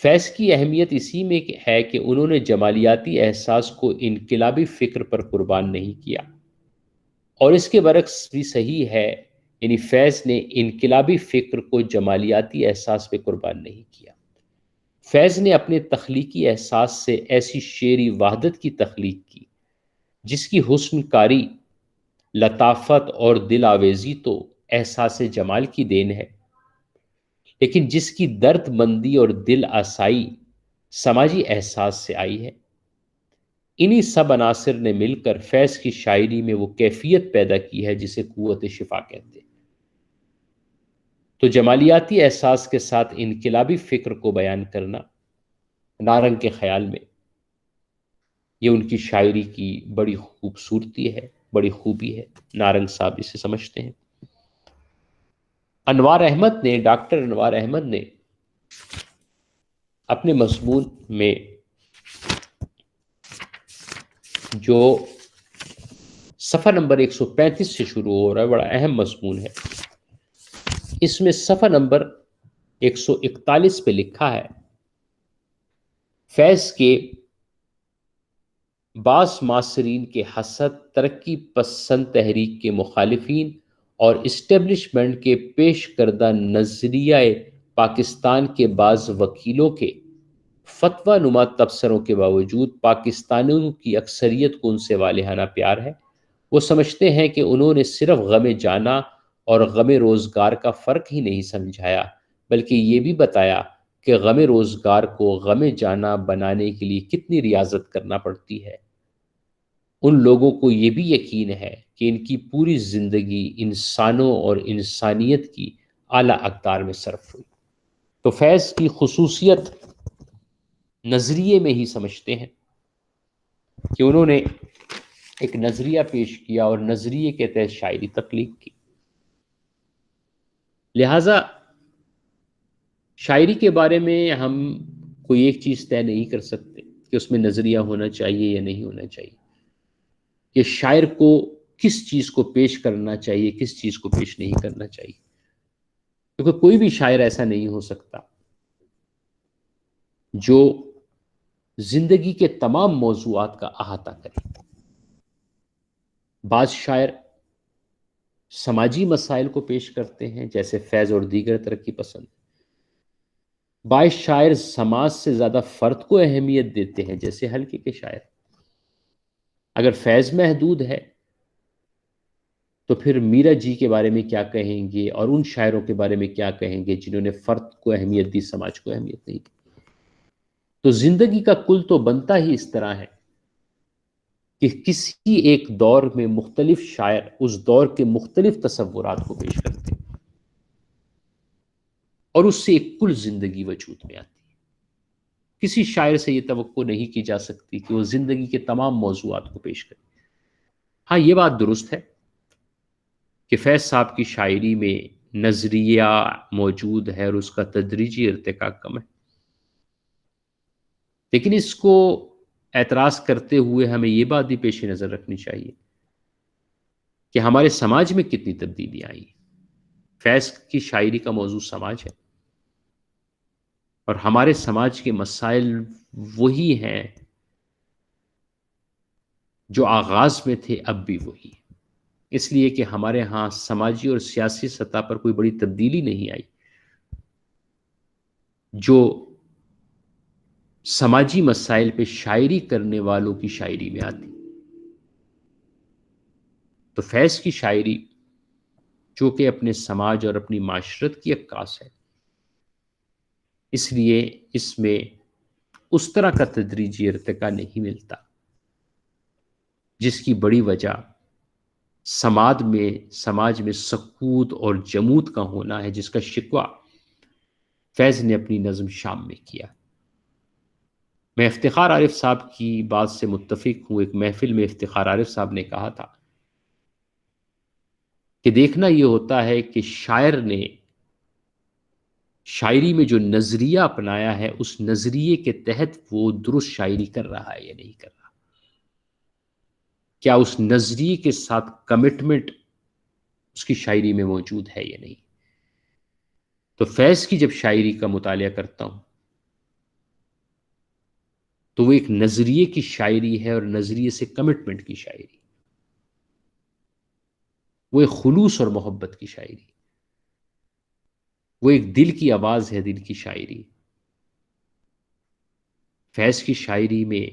فیض کی اہمیت اسی میں ہے کہ انہوں نے جمالیاتی احساس کو انقلابی فکر پر قربان نہیں کیا، اور اس کے برعکس بھی صحیح ہے، یعنی فیض نے انقلابی فکر کو جمالیاتی احساس پہ قربان نہیں کیا۔ فیض نے اپنے تخلیقی احساس سے ایسی شعری وحدت کی تخلیق کی جس کی حسن کاری، لطافت اور دل آویزی تو احساس جمال کی دین ہے، لیکن جس کی درد مندی اور دل آسائی سماجی احساس سے آئی ہے۔ انہی سب عناصر نے مل کر فیض کی شاعری میں وہ کیفیت پیدا کی ہے جسے قوت شفا کہتے ہیں۔ تو جمالیاتی احساس کے ساتھ انقلابی فکر کو بیان کرنا نارنگ کے خیال میں یہ ان کی شاعری کی بڑی خوبصورتی ہے، بڑی خوبی ہے۔ نارنگ صاحب اسے سمجھتے ہیں۔ ڈاکٹر انوار احمد نے اپنے مضمون میں جو صفحہ نمبر 135 سے شروع ہو رہا ہے، بڑا اہم مضمون ہے، اس میں صفحہ نمبر 141 پہ لکھا ہے، فیض کے بعض معاصرین کے حسد، ترقی پسند تحریک کے مخالفین اور اسٹیبلشمنٹ کے پیش کردہ نظریہ پاکستان کے بعض وکیلوں کے فتویٰ نما تبصروں کے باوجود پاکستانیوں کی اکثریت کو ان سے والہانہ پیار ہے۔ وہ سمجھتے ہیں کہ انہوں نے صرف غم جانا اور غم روزگار کا فرق ہی نہیں سمجھایا، بلکہ یہ بھی بتایا کہ غم روزگار کو غم جانا بنانے کے لیے کتنی ریاضت کرنا پڑتی ہے۔ ان لوگوں کو یہ بھی یقین ہے کہ ان کی پوری زندگی انسانوں اور انسانیت کی اعلیٰ اقدار میں صرف ہوئی۔ تو فیض کی خصوصیت نظریے میں ہی سمجھتے ہیں کہ انہوں نے ایک نظریہ پیش کیا اور نظریے کے تحت شاعری تخلیق کی۔ لہٰذا شاعری کے بارے میں ہم کوئی ایک چیز طے نہیں کر سکتے کہ اس میں نظریہ ہونا چاہیے یا نہیں ہونا چاہیے، کہ شاعر کو کس چیز کو پیش کرنا چاہیے، کس چیز کو پیش نہیں کرنا چاہیے، کیونکہ کوئی بھی شاعر ایسا نہیں ہو سکتا جو زندگی کے تمام موضوعات کا احاطہ کرے۔ بعض شاعر سماجی مسائل کو پیش کرتے ہیں جیسے فیض اور دیگر ترقی پسند، بعض شاعر سماج سے زیادہ فرد کو اہمیت دیتے ہیں جیسے حلقے کے شاعر۔ اگر فیض محدود ہے تو پھر میرا جی کے بارے میں کیا کہیں گے، اور ان شاعروں کے بارے میں کیا کہیں گے جنہوں نے فرد کو اہمیت دی، سماج کو اہمیت نہیں دی۔ تو زندگی کا کل تو بنتا ہی اس طرح ہے کہ کسی ایک دور میں مختلف شاعر اس دور کے مختلف تصورات کو پیش کرتے ہیں اور اس سے ایک کل زندگی وجود میں آتی ہے۔ کسی شاعر سے یہ توقع نہیں کی جا سکتی کہ وہ زندگی کے تمام موضوعات کو پیش کرے۔ ہاں، یہ بات درست ہے کہ فیض صاحب کی شاعری میں نظریہ موجود ہے اور اس کا تدریجی ارتقا کم ہے، لیکن اس کو اعتراض کرتے ہوئے ہمیں یہ بات بھی پیش نظر رکھنی چاہیے کہ ہمارے سماج میں کتنی تبدیلیاں آئی ہیں۔ فیض کی شاعری کا موضوع سماج ہے، اور ہمارے سماج کے مسائل وہی ہیں جو آغاز میں تھے اب بھی وہی ہیں، اس لیے کہ ہمارے ہاں سماجی اور سیاسی سطح پر کوئی بڑی تبدیلی نہیں آئی۔ جو سماجی مسائل پہ شاعری کرنے والوں کی شاعری میں آتی، تو فیض کی شاعری جو کہ اپنے سماج اور اپنی معاشرت کی عکاس ہے، اس لیے اس میں اس طرح کا تدریجی ارتقا نہیں ملتا، جس کی بڑی وجہ سماج میں سکوت اور جمود کا ہونا ہے، جس کا شکوہ فیض نے اپنی نظم شام میں کیا۔ میں افتخار عارف صاحب کی بات سے متفق ہوں۔ ایک محفل میں افتخار عارف صاحب نے کہا تھا کہ دیکھنا یہ ہوتا ہے کہ شاعر نے شاعری میں جو نظریہ اپنایا ہے، اس نظریے کے تحت وہ درست شاعری کر رہا ہے یا نہیں کر رہا، کیا اس نظریے کے ساتھ کمٹمنٹ اس کی شاعری میں موجود ہے یا نہیں۔ تو فیض کی جب شاعری کا مطالعہ کرتا ہوں تو وہ ایک نظریے کی شاعری ہے، اور نظریے سے کمٹمنٹ کی شاعری، وہ ایک خلوص اور محبت کی شاعری، وہ ایک دل کی آواز ہے، دل کی شاعری۔ فیض کی شاعری میں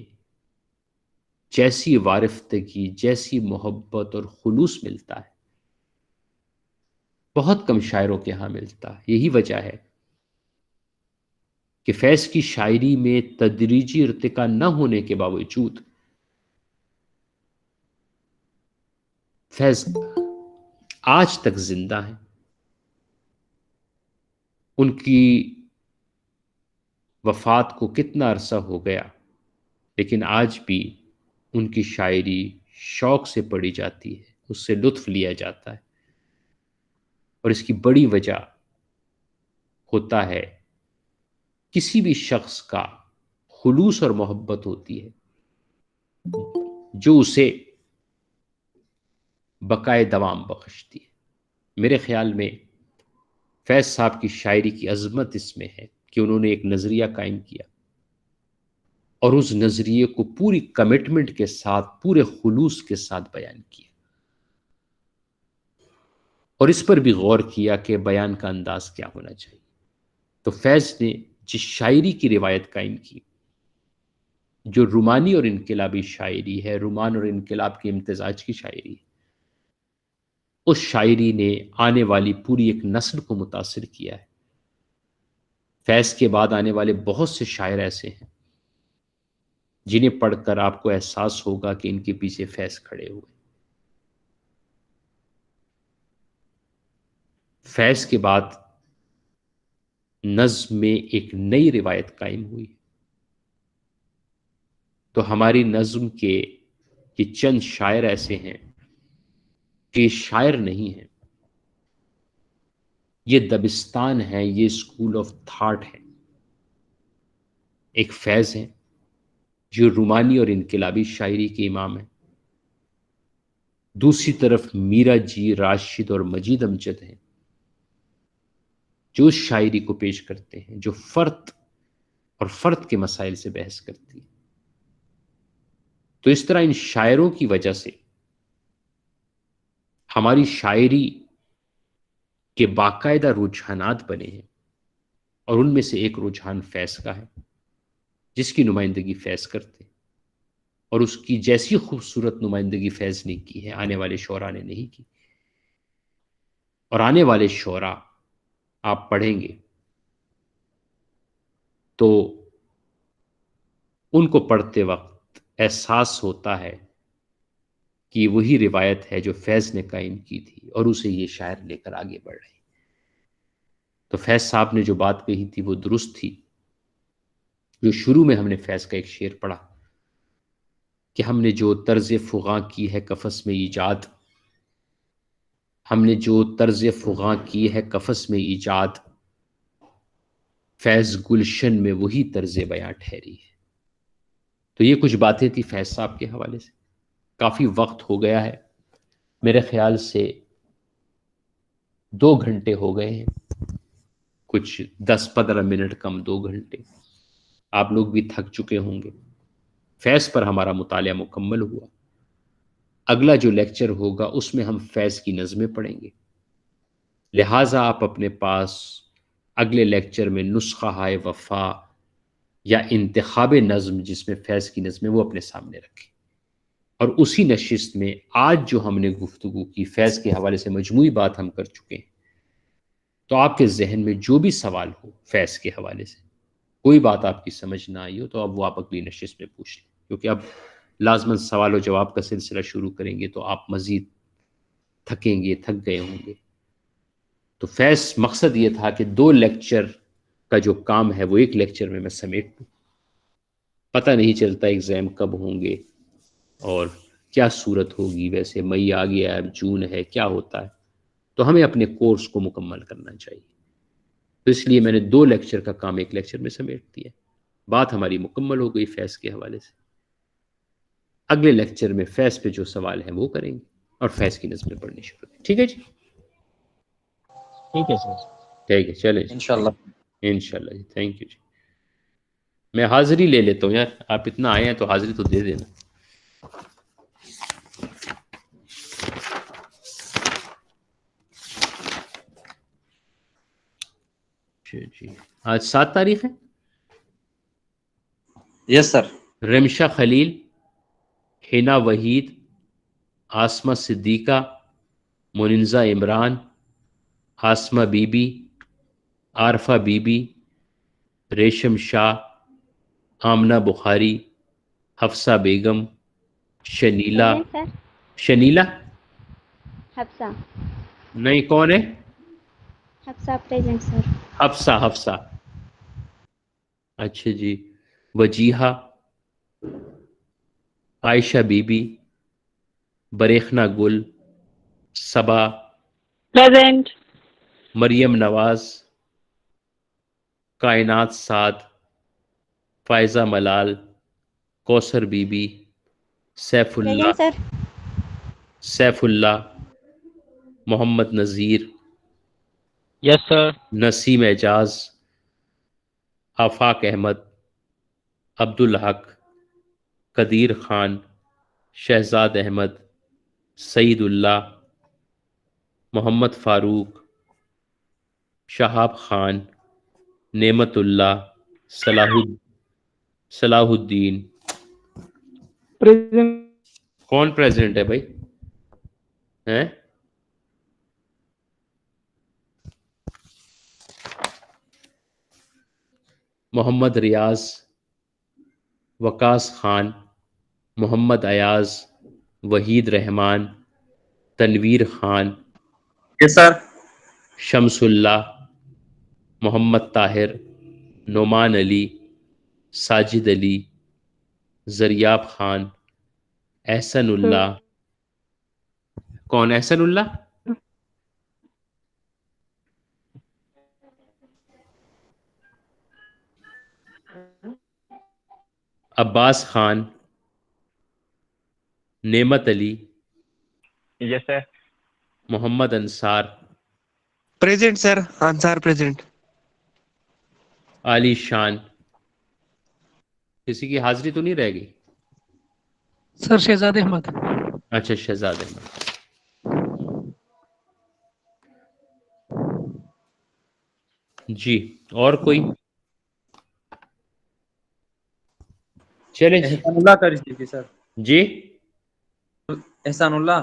جیسی وارفتگی، جیسی محبت اور خلوص ملتا ہے، بہت کم شاعروں کے ہاں ملتا ہے۔ یہی وجہ ہے کہ فیض کی شاعری میں تدریجی ارتقا نہ ہونے کے باوجود فیض آج تک زندہ ہیں۔ ان کی وفات کو کتنا عرصہ ہو گیا، لیکن آج بھی ان کی شاعری شوق سے پڑھی جاتی ہے، اس سے لطف لیا جاتا ہے، اور اس کی بڑی وجہ ہوتا ہے کسی بھی شخص کا خلوص اور محبت ہوتی ہے جو اسے بقائے دوام بخشتی ہے۔ میرے خیال میں فیض صاحب کی شاعری کی عظمت اس میں ہے کہ انہوں نے ایک نظریہ قائم کیا، اور اس نظریے کو پوری کمٹمنٹ کے ساتھ، پورے خلوص کے ساتھ بیان کیا، اور اس پر بھی غور کیا کہ بیان کا انداز کیا ہونا چاہیے۔ تو فیض نے جس شاعری کی روایت قائم کی، جو رومانی اور انقلابی شاعری ہے، رومان اور انقلاب کے امتزاج کی شاعری ہے، اس شاعری نے آنے والی پوری ایک نسل کو متاثر کیا ہے۔ فیض کے بعد آنے والے بہت سے شاعر ایسے ہیں جنہیں پڑھ کر آپ کو احساس ہوگا کہ ان کے پیچھے فیض کھڑے ہوئے۔ فیض کے بعد نظم میں ایک نئی روایت قائم ہوئی، تو ہماری نظم کے یہ چند شاعر ایسے ہیں کہ شاعر نہیں ہیں، یہ دبستان ہے، یہ اسکول آف تھاٹ ہے۔ ایک فیض ہیں جو رومانی اور انقلابی شاعری کے امام ہیں، دوسری طرف میرا جی، راشد اور مجید امجد ہیں جو اس شاعری کو پیش کرتے ہیں جو فرد اور فرد کے مسائل سے بحث کرتی ہے۔ تو اس طرح ان شاعروں کی وجہ سے ہماری شاعری کے باقاعدہ رجحانات بنے ہیں، اور ان میں سے ایک رجحان فیض کا ہے، جس کی نمائندگی فیض کرتے ہیں، اور اس کی جیسی خوبصورت نمائندگی فیض نے کی ہے، آنے والے شعراء نے نہیں کی۔ اور آنے والے شعراء آپ پڑھیں گے تو ان کو پڑھتے وقت احساس ہوتا ہے کہ وہی روایت ہے جو فیض نے قائم کی تھی، اور اسے یہ شاعر لے کر آگے بڑھ رہے ہیں۔ تو فیض صاحب نے جو بات کہی تھی وہ درست تھی، جو شروع میں ہم نے فیض کا ایک شعر پڑھا کہ ہم نے جو طرز فغاں کی ہے قفس میں ایجاد، ہم نے جو طرز فغاں کی ہے قفس میں ایجاد، فیض گلشن میں وہی طرز بیاں ٹھہری ہے۔ تو یہ کچھ باتیں تھی فیض صاحب کے حوالے سے۔ کافی وقت ہو گیا ہے، میرے خیال سے 2 گھنٹے ہو گئے ہیں، کچھ 10-15 منٹ کم 2 گھنٹے۔ آپ لوگ بھی تھک چکے ہوں گے۔ فیض پر ہمارا مطالعہ مکمل ہوا۔ اگلا جو لیکچر ہوگا اس میں ہم فیض کی نظمیں پڑھیں گے، لہٰذا آپ اپنے پاس اگلے لیکچر میں نسخہ ہائے وفا یا انتخاب نظم جس میں فیض کی نظمیں وہ اپنے سامنے رکھیں، اور اسی نشست میں آج جو ہم نے گفتگو کی فیض کے حوالے سے مجموعی بات ہم کر چکے ہیں، تو آپ کے ذہن میں جو بھی سوال ہو فیض کے حوالے سے، کوئی بات آپ کی سمجھ نہ آئی ہو، تو اب وہ آپ اگلی نشست میں پوچھ لیں، کیونکہ اب لازماً سوال و جواب کا سلسلہ شروع کریں گے تو آپ مزید تھکیں گے، تھک گئے ہوں گے۔ تو فیض مقصد یہ تھا کہ 2 لیکچر کا جو کام ہے وہ ایک لیکچر میں سمیٹ دوں، پتہ نہیں چلتا ایگزام کب ہوں گے اور کیا صورت ہوگی، ویسے مئی آ گیا ہے، اب جون ہے، کیا ہوتا ہے، تو ہمیں اپنے کورس کو مکمل کرنا چاہیے، تو اس لیے میں نے 2 لیکچر کا کام ایک لیکچر میں سمیٹ دیا۔ بات ہماری مکمل ہو گئی فیض کے حوالے سے، اگلے لیکچر میں فیض پہ جو سوال ہیں وہ کریں گے اور فیض کی نظمیں پڑھنی شروع کریں، ٹھیک ہے جی؟ ٹھیک ہے سر، ٹھیک ہے، چلیں جی، انشاءاللہ۔ انشاءاللہ جی، تھینک یو جی۔ میں حاضری لے لیتا ہوں یار، آپ اتنا آئے ہیں تو حاضری تو دے دینا۔ جی آج 7 تاریخ ہے۔ Yes sir. رمشا خلیل، حنا وحید، آسمہ صدیقہ، مننزا عمران، آسمہ بی بی، عارفہ بی بی، ریشم شاہ، آمنہ بخاری، حفصہ بیگم، شنیلا۔ پریزنٹ سر۔ شنیلا حفصہ۔ نہیں، کون ہے؟ Hafsa present sir. حفصہ، اچھا جی۔ وجیحہ، عائشہ بی بی، بریخنا گل، صبا، پریزنٹ۔ مریم نواز، کائنات سعد، فائزہ ملال، کوثر بی بی، سیف پریزنٹ اللہ، sir. Muhammad Nazir, yes sir. Naseem Ijaz, Afaq Ahmad, Abdulhaq, Qadeer Khan, Shahzad Ahmad, Saeedullah, Muhammad Farooq, Shahab Khan, Naimatullah, صلاح الدین۔ پریزنٹ۔ کون پریزیڈنٹ ہے بھائی؟ ہیں؟ محمد ریاض، وقاص خان، محمد ایاز، وحید رحمان، تنویر خان، یس سر۔ شمس اللہ، محمد طاہر، نعمان علی، ساجد علی، زریاب خان، احسن اللہ۔ کون احسن اللہ؟ عباس خان، نعمت علی، یس سر۔ محمد انصار، پریزنٹ سر، انصار پریزنٹ۔ علی شان۔ کسی کی حاضری تو نہیں رہ گئی؟ سر شہزاد احمد۔ اچھا، شہزاد احمد۔ جی اور کوئی؟ چلے جی۔ احسان اللہ کا رسیدگی سر۔ جی احسان اللہ۔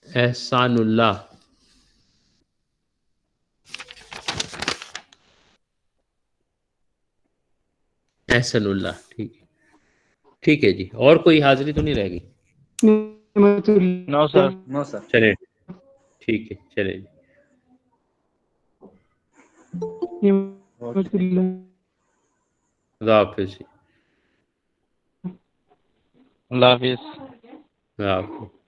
احسان اللہ، احسن اللہ، ٹھیک ہے جی۔ اور کوئی حاضری تو نہیں رہ گئی؟ نعمت اللہ۔ نو سر۔ نو سر۔ چلے ٹھیک ہے، چلے جی۔ نعمت اللہ۔ خدا حافظ جی۔ اللہ حافظ۔ خدا حافظ۔